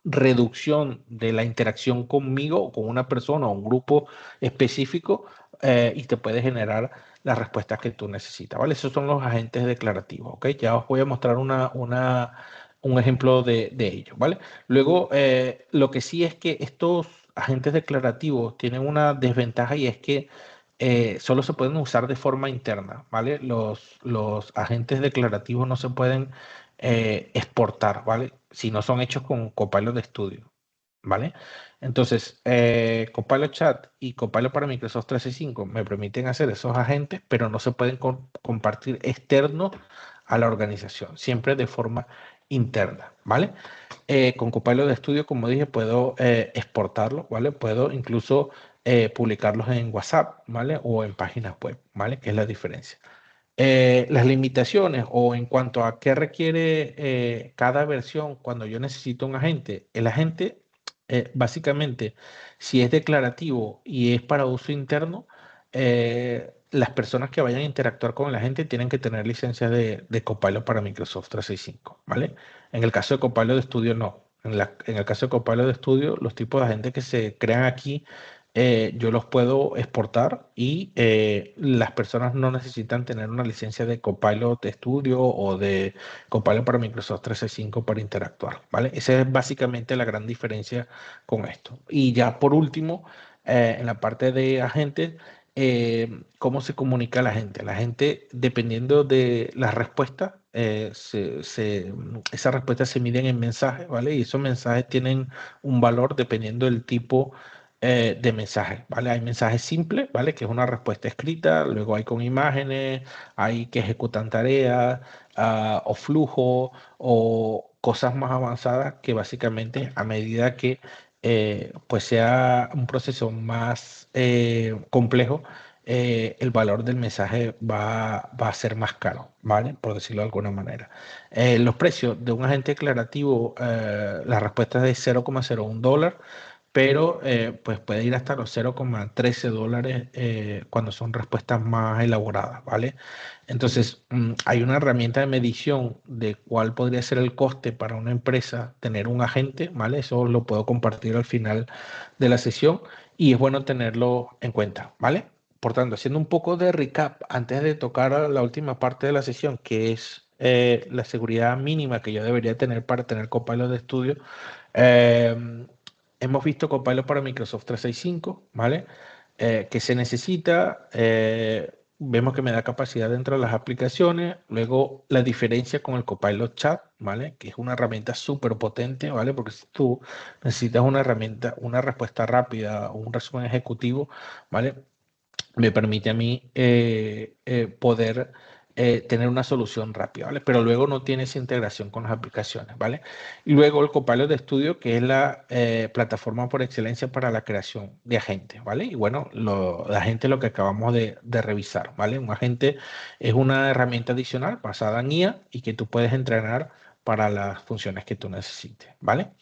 reducción de la interacción conmigo o con una persona o un grupo específico, y te puede generar las respuestas que tú necesitas, ¿vale? Esos son los agentes declarativos, ¿ok? Ya os voy a mostrar un ejemplo de ello, ¿vale? Luego, lo que sí es que estos agentes declarativos tienen una desventaja, y es que solo se pueden usar de forma interna, ¿vale? Los agentes declarativos no se pueden exportar, ¿vale? Si no son hechos con Copilot de Studio, ¿vale? Entonces, Copilot Chat y Copilot para Microsoft 365 me permiten hacer esos agentes, pero no se pueden compartir externos a la organización, siempre de forma interna, ¿vale? Con Copilot de Studio, como dije, puedo exportarlos, ¿vale? Puedo incluso publicarlos en WhatsApp, ¿vale? O en páginas web, ¿vale? Que es la diferencia. Las limitaciones o en cuanto a qué requiere cada versión cuando yo necesito un agente. El agente, básicamente, si es declarativo y es para uso interno, las personas que vayan a interactuar con el agente tienen que tener licencia de Copilot para Microsoft 365, ¿vale? En el caso de Copilot de Studio, no. En el caso de Copilot de Studio, los tipos de agentes que se crean aquí yo los puedo exportar y las personas no necesitan tener una licencia de Copilot Studio o de Copilot para Microsoft 365 para interactuar, ¿vale? Esa es básicamente la gran diferencia con esto. Y ya por último, en la parte de agentes, ¿cómo se comunica a la gente? La gente, dependiendo de la respuesta, esas respuestas se miden en mensajes, ¿vale? Y esos mensajes tienen un valor dependiendo del tipo de mensajes, ¿vale? Hay mensajes simples, ¿vale? Que es una respuesta escrita, luego hay con imágenes, hay que ejecutan tareas, o flujo, o cosas más avanzadas que básicamente a medida que pues sea un proceso más complejo, el valor del mensaje va a ser más caro, ¿vale? Por decirlo de alguna manera. Los precios de un agente declarativo, la respuesta es de $0,01, pero pues puede ir hasta los $0,13 cuando son respuestas más elaboradas, ¿vale? Entonces, hay una herramienta de medición de cuál podría ser el coste para una empresa tener un agente, ¿vale? Eso lo puedo compartir al final de la sesión y es bueno tenerlo en cuenta, ¿vale? Por tanto, haciendo un poco de recap antes de tocar a la última parte de la sesión, que es la seguridad mínima que yo debería tener para tener Copilot de estudio. eh, Hemos visto Copilot para Microsoft 365, ¿vale? Que se necesita, vemos que me da capacidad dentro de las aplicaciones, luego la diferencia con el Copilot Chat, ¿vale? Que es una herramienta súper potente, ¿vale? Porque si tú necesitas una herramienta, una respuesta rápida o un resumen ejecutivo, ¿vale? Me permite a mí poder tener una solución rápida, ¿vale? Pero luego no tiene esa integración con las aplicaciones, ¿vale? Y luego el Copilot de Studio, que es la plataforma por excelencia para la creación de agentes, ¿vale? Y bueno, de agente es lo que acabamos de revisar, ¿vale? Un agente es una herramienta adicional basada en IA y que tú puedes entrenar para las funciones que tú necesites, ¿vale?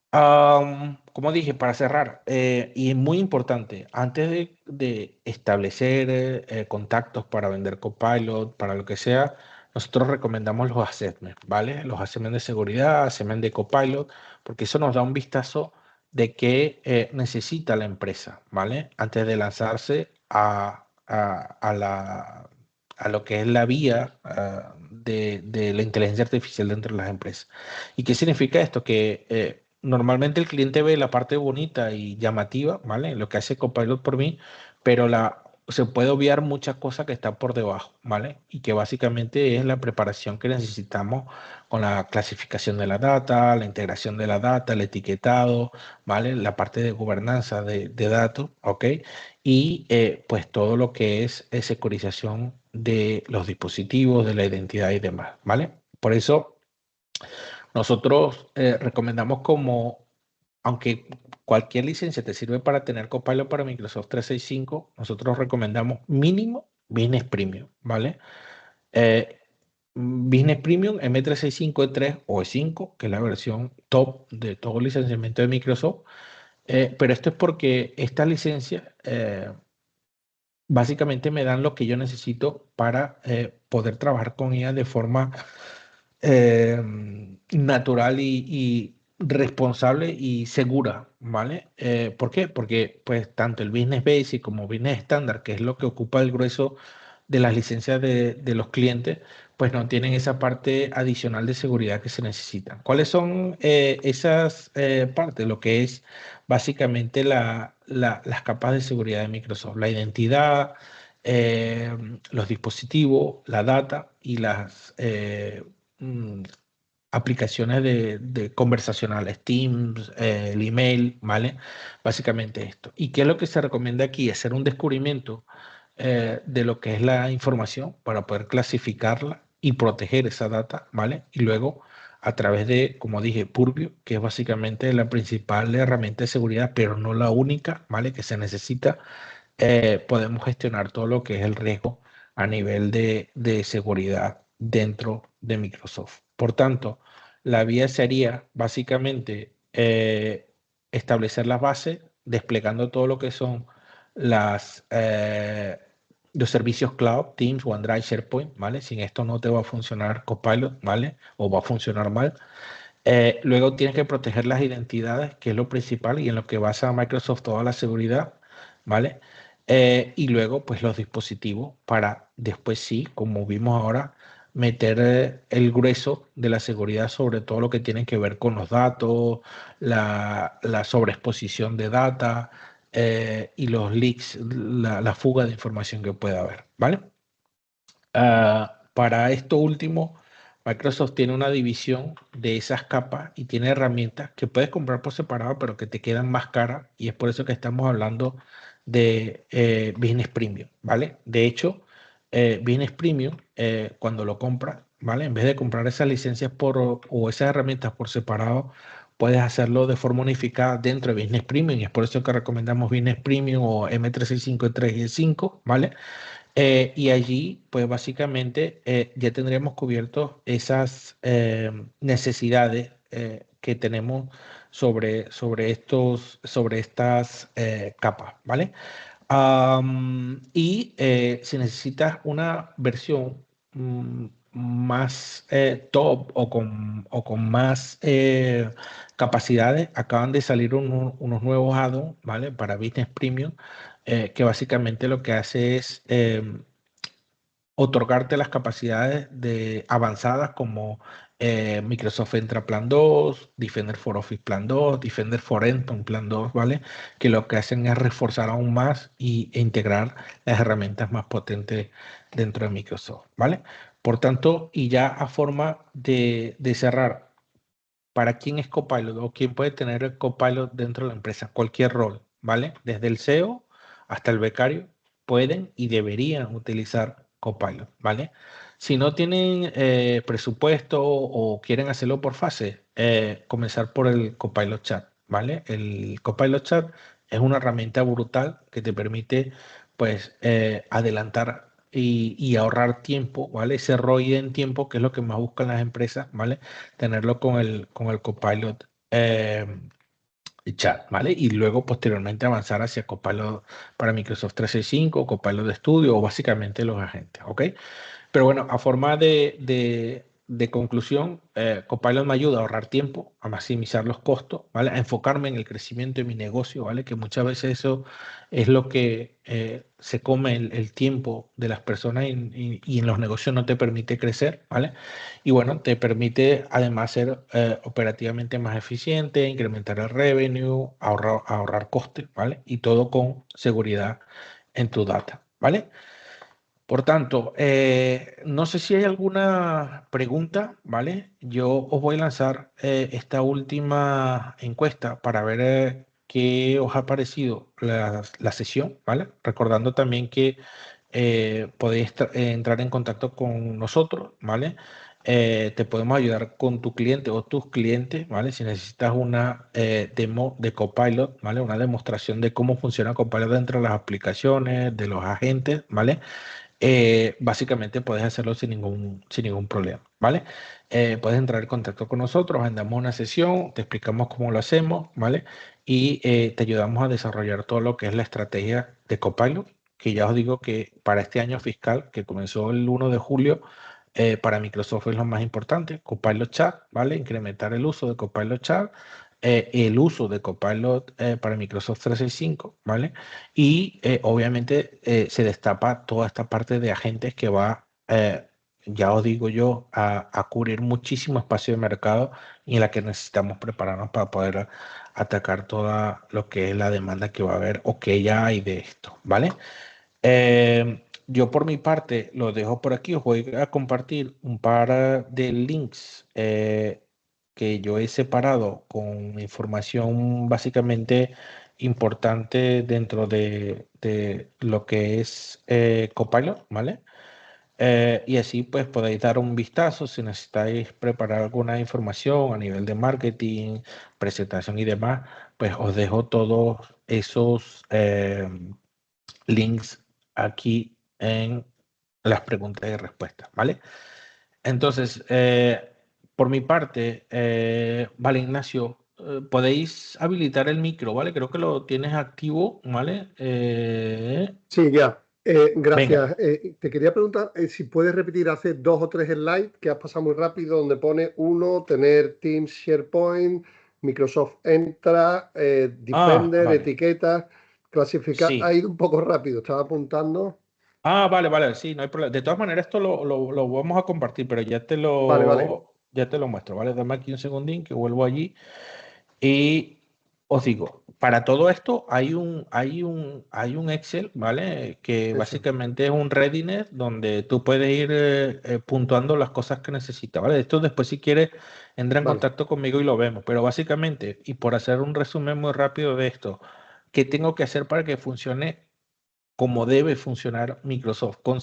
Como dije, para cerrar, y es muy importante, antes de establecer contactos para vender Copilot, para lo que sea, nosotros recomendamos los assessments, ¿vale? Los assessments de seguridad, assessments de Copilot, porque eso nos da un vistazo de qué necesita la empresa, ¿vale? Antes de lanzarse a lo que es la vía de la inteligencia artificial dentro de las empresas. ¿Y qué significa esto? Que normalmente el cliente ve la parte bonita y llamativa, ¿vale? Lo que hace Copilot por mí, pero se puede obviar muchas cosas que están por debajo, ¿vale? Y que básicamente es la preparación que necesitamos con la clasificación de la data, la integración de la data, el etiquetado, ¿vale? La parte de gobernanza de datos, ¿ok? Y pues todo lo que es securización de los dispositivos, de la identidad y demás, ¿vale? Por eso nosotros recomendamos como, aunque cualquier licencia te sirve para tener Copilot para Microsoft 365, nosotros recomendamos mínimo Business Premium, ¿vale? Eh, Business Premium M365 E3 o E5, que es la versión top de todo el licenciamiento de Microsoft. Pero esto es porque estas licencias básicamente me dan lo que yo necesito para poder trabajar con ella de forma eh, natural y responsable y segura, ¿vale? ¿Por qué? Porque pues tanto el Business Basic como Business Standard, que es lo que ocupa el grueso de las licencias de los clientes, pues no tienen esa parte adicional de seguridad que se necesitan. ¿Cuáles son esas partes? Lo que es básicamente las capas de seguridad de Microsoft, la identidad, eh, los dispositivos, la data y las mm, aplicaciones de conversacionales, Teams, el email, ¿vale? Básicamente esto. ¿Y qué es lo que se recomienda aquí? Hacer un descubrimiento de lo que es la información para poder clasificarla y proteger esa data, ¿vale? Y luego a través de, como dije, Purview, que es básicamente la principal herramienta de seguridad, pero no la única, ¿vale? Que se necesita, podemos gestionar todo lo que es el riesgo a nivel de seguridad dentro de Microsoft. Por tanto, la vía sería básicamente establecer las bases, desplegando todo lo que son los servicios cloud, Teams, OneDrive, SharePoint, ¿vale? Sin esto no te va a funcionar Copilot, ¿vale? O va a funcionar mal. Luego tienes que proteger las identidades, que es lo principal y en lo que basa Microsoft toda la seguridad, ¿vale? Y luego, pues los dispositivos para después sí, como vimos ahora, meter el grueso de la seguridad sobre todo lo que tiene que ver con los datos, la sobreexposición de data y los leaks, la fuga de información que pueda haber, ¿vale? Para esto último, Microsoft tiene una división de esas capas y tiene herramientas que puedes comprar por separado, pero que te quedan más caras y es por eso que estamos hablando de Business Premium, ¿vale? De hecho, Business Premium, cuando lo compras, ¿vale? En vez de comprar esas licencias o esas herramientas por separado, puedes hacerlo de forma unificada dentro de Business Premium y es por eso que recomendamos Business Premium o M365, E3 y E5, ¿vale? Y allí, pues básicamente ya tendremos cubiertos esas necesidades que tenemos sobre estas capas, ¿vale? Y si necesitas una versión más top o con más capacidades, acaban de salir unos nuevos add-ons, ¿vale? Para Business Premium, que básicamente lo que hace es otorgarte las capacidades avanzadas como Microsoft Entra Plan 2, Defender for Office Plan 2, Defender for Endpoint Plan 2, ¿vale? Que lo que hacen es reforzar aún más e integrar las herramientas más potentes dentro de Microsoft, ¿vale? Por tanto, y ya a forma de cerrar, ¿para quién es Copilot o quién puede tener el Copilot dentro de la empresa? Cualquier rol, ¿vale? Desde el CEO hasta el becario pueden y deberían utilizar Copilot, ¿vale? Si no tienen presupuesto o quieren hacerlo por fase, comenzar por el Copilot Chat, ¿vale? El Copilot Chat es una herramienta brutal que te permite, pues, adelantar y ahorrar tiempo, ¿vale? Ese ROI en tiempo, que es lo que más buscan las empresas, ¿vale? Tenerlo con el Copilot Chat, ¿vale? Y luego posteriormente avanzar hacia Copilot para Microsoft 365, Copilot de estudio o básicamente los agentes, ¿ok? Pero bueno, a forma de conclusión, Copilot me ayuda a ahorrar tiempo, a maximizar los costos, ¿vale? A enfocarme en el crecimiento de mi negocio, ¿vale? Que muchas veces eso es lo que se come el tiempo de las personas y en los negocios no te permite crecer, ¿vale? Y bueno, te permite además ser operativamente más eficiente, incrementar el revenue, ahorrar costes, ¿vale? Y todo con seguridad en tu data, ¿vale? Por tanto, no sé si hay alguna pregunta, ¿vale? Yo os voy a lanzar esta última encuesta para ver qué os ha parecido la sesión, ¿vale? Recordando también que podéis entrar en contacto con nosotros, ¿vale? Te podemos ayudar con tu cliente o tus clientes, ¿vale? Si necesitas una demo de Copilot, ¿vale? Una demostración de cómo funciona Copilot dentro de las aplicaciones, de los agentes, ¿vale? Básicamente puedes hacerlo sin ningún problema, ¿vale? Puedes entrar en contacto con nosotros, agendamos una sesión, te explicamos cómo lo hacemos, ¿vale? Y te ayudamos a desarrollar todo lo que es la estrategia de Copilot, que ya os digo que para este año fiscal, que comenzó el 1 de julio, para Microsoft es lo más importante, Copilot Chat, ¿vale? Incrementar el uso de Copilot Chat, el uso de Copilot para Microsoft 365, ¿vale? Y obviamente se destapa toda esta parte de agentes que va, ya os digo yo, a cubrir muchísimo espacio de mercado y en la que necesitamos prepararnos para poder atacar toda lo que es la demanda que va a haber o que ya hay de esto, ¿vale? Yo por mi parte lo dejo por aquí, os voy a compartir un par de links que yo he separado con información básicamente importante dentro de lo que es Copilot, ¿vale? Y así pues podéis dar un vistazo si necesitáis preparar alguna información a nivel de marketing, presentación y demás, pues os dejo todos esos links aquí en las preguntas y respuestas, ¿vale? Entonces, por mi parte, vale, Ignacio, podéis habilitar el micro, ¿vale? Creo que lo tienes activo, ¿vale? Sí, ya. Venga. Gracias. Te quería preguntar si puedes repetir hace 2 o 3 slides que has pasado muy rápido, donde pone uno, tener Teams, SharePoint, Microsoft Entra, Ah, Defender, vale. etiquetas, clasificar. Ha Sí. ido un poco rápido, estaba apuntando. Ah, vale, vale, sí, no hay problema. De todas maneras, esto lo vamos a compartir, pero Vale, vale. ya te lo muestro, ¿vale? Dame aquí un segundín que vuelvo allí. Y os digo, para todo esto hay un Excel, ¿vale? Que Eso. básicamente es un readiness donde tú puedes ir puntuando las cosas que necesitas, ¿vale? Esto después si quieres entra en Vale. contacto conmigo y lo vemos, pero básicamente, y por hacer un resumen muy rápido de esto, ¿qué tengo que hacer para que funcione como debe funcionar Microsoft, con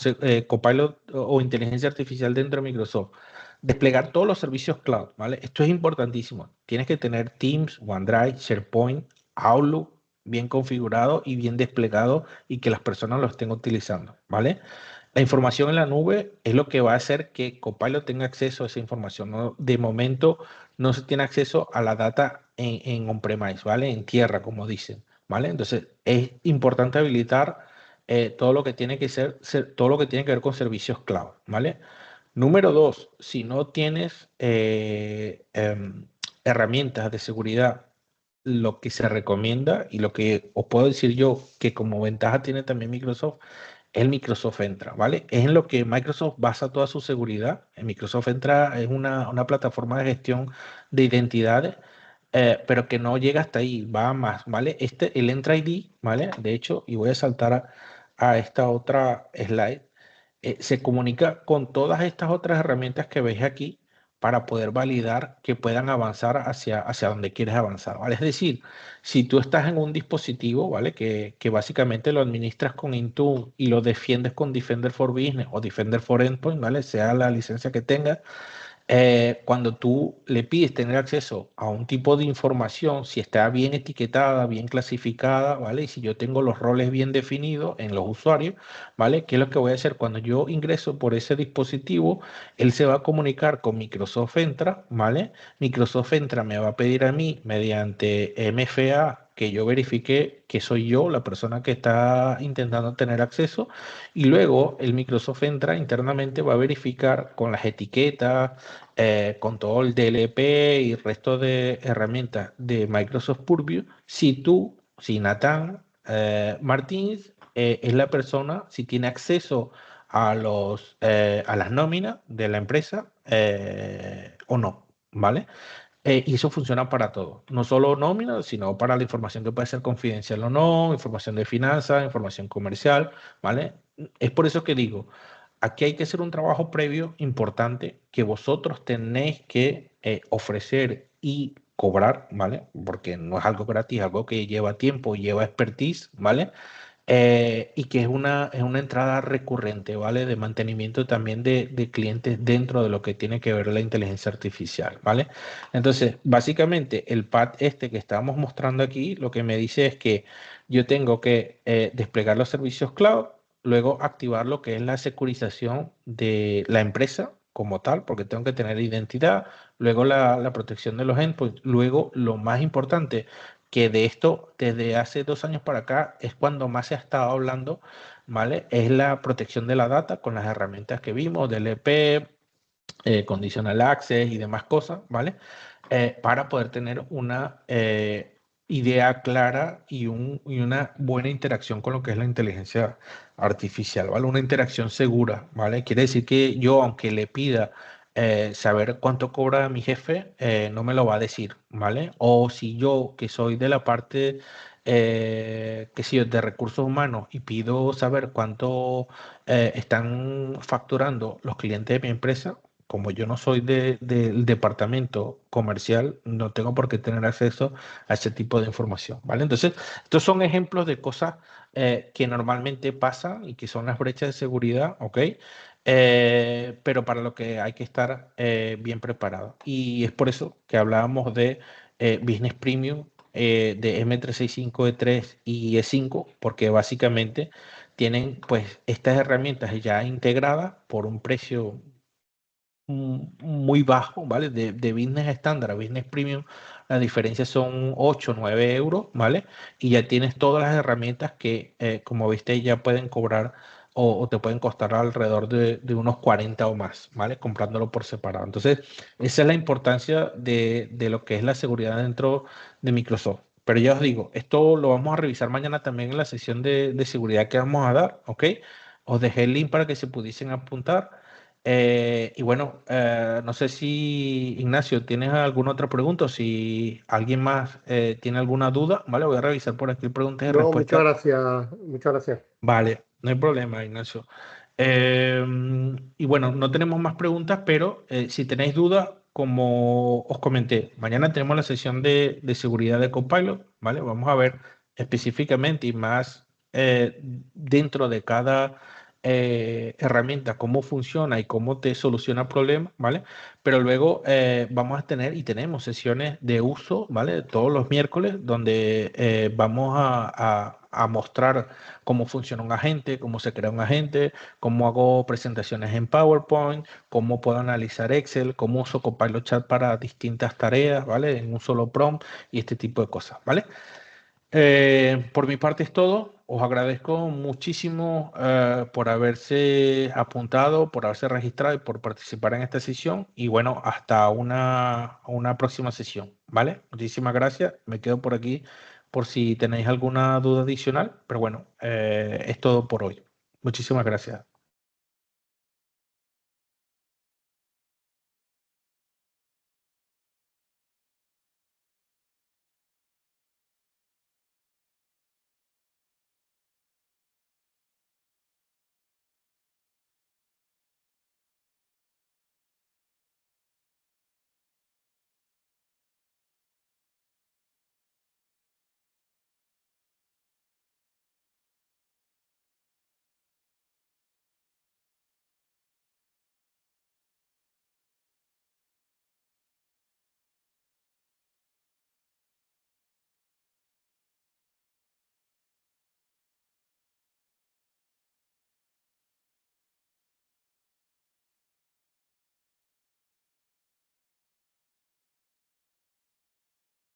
Copilot o inteligencia artificial dentro de Microsoft? Desplegar todos los servicios cloud, ¿vale? Esto es importantísimo. Tienes que tener Teams, OneDrive, SharePoint, Outlook bien configurado y bien desplegado y que las personas lo estén utilizando, ¿vale? La información en la nube es lo que va a hacer que Copilot tenga acceso a esa información, ¿no? De momento no se tiene acceso a la data en on-premise, ¿vale? En tierra, como dicen, ¿vale? Entonces es importante habilitar todo lo que tiene que todo lo que tiene que ver con servicios cloud, ¿vale? Número dos, si no tienes herramientas de seguridad, lo que se recomienda y lo que os puedo decir yo que como ventaja tiene también Microsoft, el Microsoft Entra, ¿vale? Es en lo que Microsoft basa toda su seguridad. El Microsoft Entra es una plataforma de gestión de identidades, pero que no llega hasta ahí, va más, ¿vale? El Entra ID, ¿vale? De hecho, y voy a saltar a esta otra slide, se comunica con todas estas otras herramientas que veis aquí para poder validar que puedan avanzar hacia donde quieres avanzar, ¿vale? Es decir, si tú estás en un dispositivo, ¿vale? Que básicamente lo administras con Intune y lo defiendes con Defender for Business o Defender for Endpoint, ¿vale? Sea la licencia que tengas, cuando tú le pides tener acceso a un tipo de información, si está bien etiquetada, bien clasificada, ¿vale? Y si yo tengo los roles bien definidos en los usuarios, ¿vale? ¿Qué es lo que voy a hacer? Cuando yo ingreso por ese dispositivo, él se va a comunicar con Microsoft Entra, ¿vale? Microsoft Entra me va a pedir a mí, mediante MFA, que yo verifique que soy yo la persona que está intentando tener acceso y luego el Microsoft Entra internamente va a verificar con las etiquetas, con todo el DLP y el resto de herramientas de Microsoft Purview, si Natán Martínez es la persona, si tiene acceso a las nóminas de la empresa o no, ¿vale? Y eso funciona para todo, no solo nómina, sino para la información que puede ser confidencial o no, información de finanzas, información comercial, ¿vale? Es por eso que digo, aquí hay que hacer un trabajo previo importante que vosotros tenéis que ofrecer y cobrar, ¿vale? Porque no es algo gratis, es algo que lleva tiempo, lleva expertise, ¿vale? Y que es una entrada recurrente, ¿vale? De mantenimiento también de clientes dentro de lo que tiene que ver la inteligencia artificial, ¿vale? Entonces, básicamente, el pad este que estábamos mostrando aquí, lo que me dice es que yo tengo que desplegar los servicios cloud, luego activar lo que es la securización de la empresa como tal, porque tengo que tener identidad, luego la protección de los endpoints, luego lo más importante, que de esto desde hace 2 años para acá es cuando más se ha estado hablando, ¿vale? Es la protección de la data con las herramientas que vimos, DLP, Conditional Access y demás cosas, ¿vale? Para poder tener una idea clara y una buena interacción con lo que es la inteligencia artificial, ¿vale? Una interacción segura, ¿vale? Quiere decir que yo, aunque le pida saber cuánto cobra mi jefe, no me lo va a decir, ¿vale? O si yo, que soy de la parte, que si yo, de recursos humanos y pido saber cuánto están facturando los clientes de mi empresa, como yo no soy del departamento comercial, no tengo por qué tener acceso a ese tipo de información, ¿vale? Entonces, estos son ejemplos de cosas que normalmente pasan y que son las brechas de seguridad, ¿ok? Pero para lo que hay que estar bien preparado. Y es por eso que hablábamos de Business Premium, de M365, E3 y E5, porque básicamente tienen pues estas herramientas ya integradas por un precio muy bajo, ¿vale? De business estándar a business premium, la diferencia son 8 o 9 euros, ¿vale? Y ya tienes todas las herramientas que, como viste, ya pueden cobrar o te pueden costar alrededor de unos 40 o más, ¿vale? Comprándolo por separado. Entonces, esa es la importancia de lo que es la seguridad dentro de Microsoft. Pero ya os digo, esto lo vamos a revisar mañana también en la sesión de seguridad que vamos a dar, ¿ok? Os dejé el link para que se pudiesen apuntar. Y bueno, no sé si Ignacio, ¿tienes alguna otra pregunta? O si alguien más tiene alguna duda, ¿vale? Voy a revisar por aquí preguntas y No, muchas respuestas. gracias, muchas gracias. Vale, no hay problema, Ignacio. Eh, y bueno, no tenemos más preguntas, pero si tenéis dudas, como os comenté, mañana tenemos la sesión de seguridad de Copilot, ¿vale? Vamos a ver específicamente y más dentro de cada herramienta cómo funciona y cómo te soluciona problemas, ¿vale? Pero luego vamos a tener y tenemos sesiones de uso, ¿vale? Todos los miércoles donde vamos a mostrar cómo funciona un agente, cómo se crea un agente, cómo hago presentaciones en PowerPoint, cómo puedo analizar Excel, cómo uso Copilot Chat para distintas tareas, ¿vale? En un solo prompt y este tipo de cosas, ¿vale? Por mi parte es todo. Os agradezco muchísimo por haberse apuntado, por haberse registrado y por participar en esta sesión. Y bueno, hasta una próxima sesión, ¿vale? Muchísimas gracias. Me quedo por aquí por si tenéis alguna duda adicional. Pero bueno, es todo por hoy. Muchísimas gracias.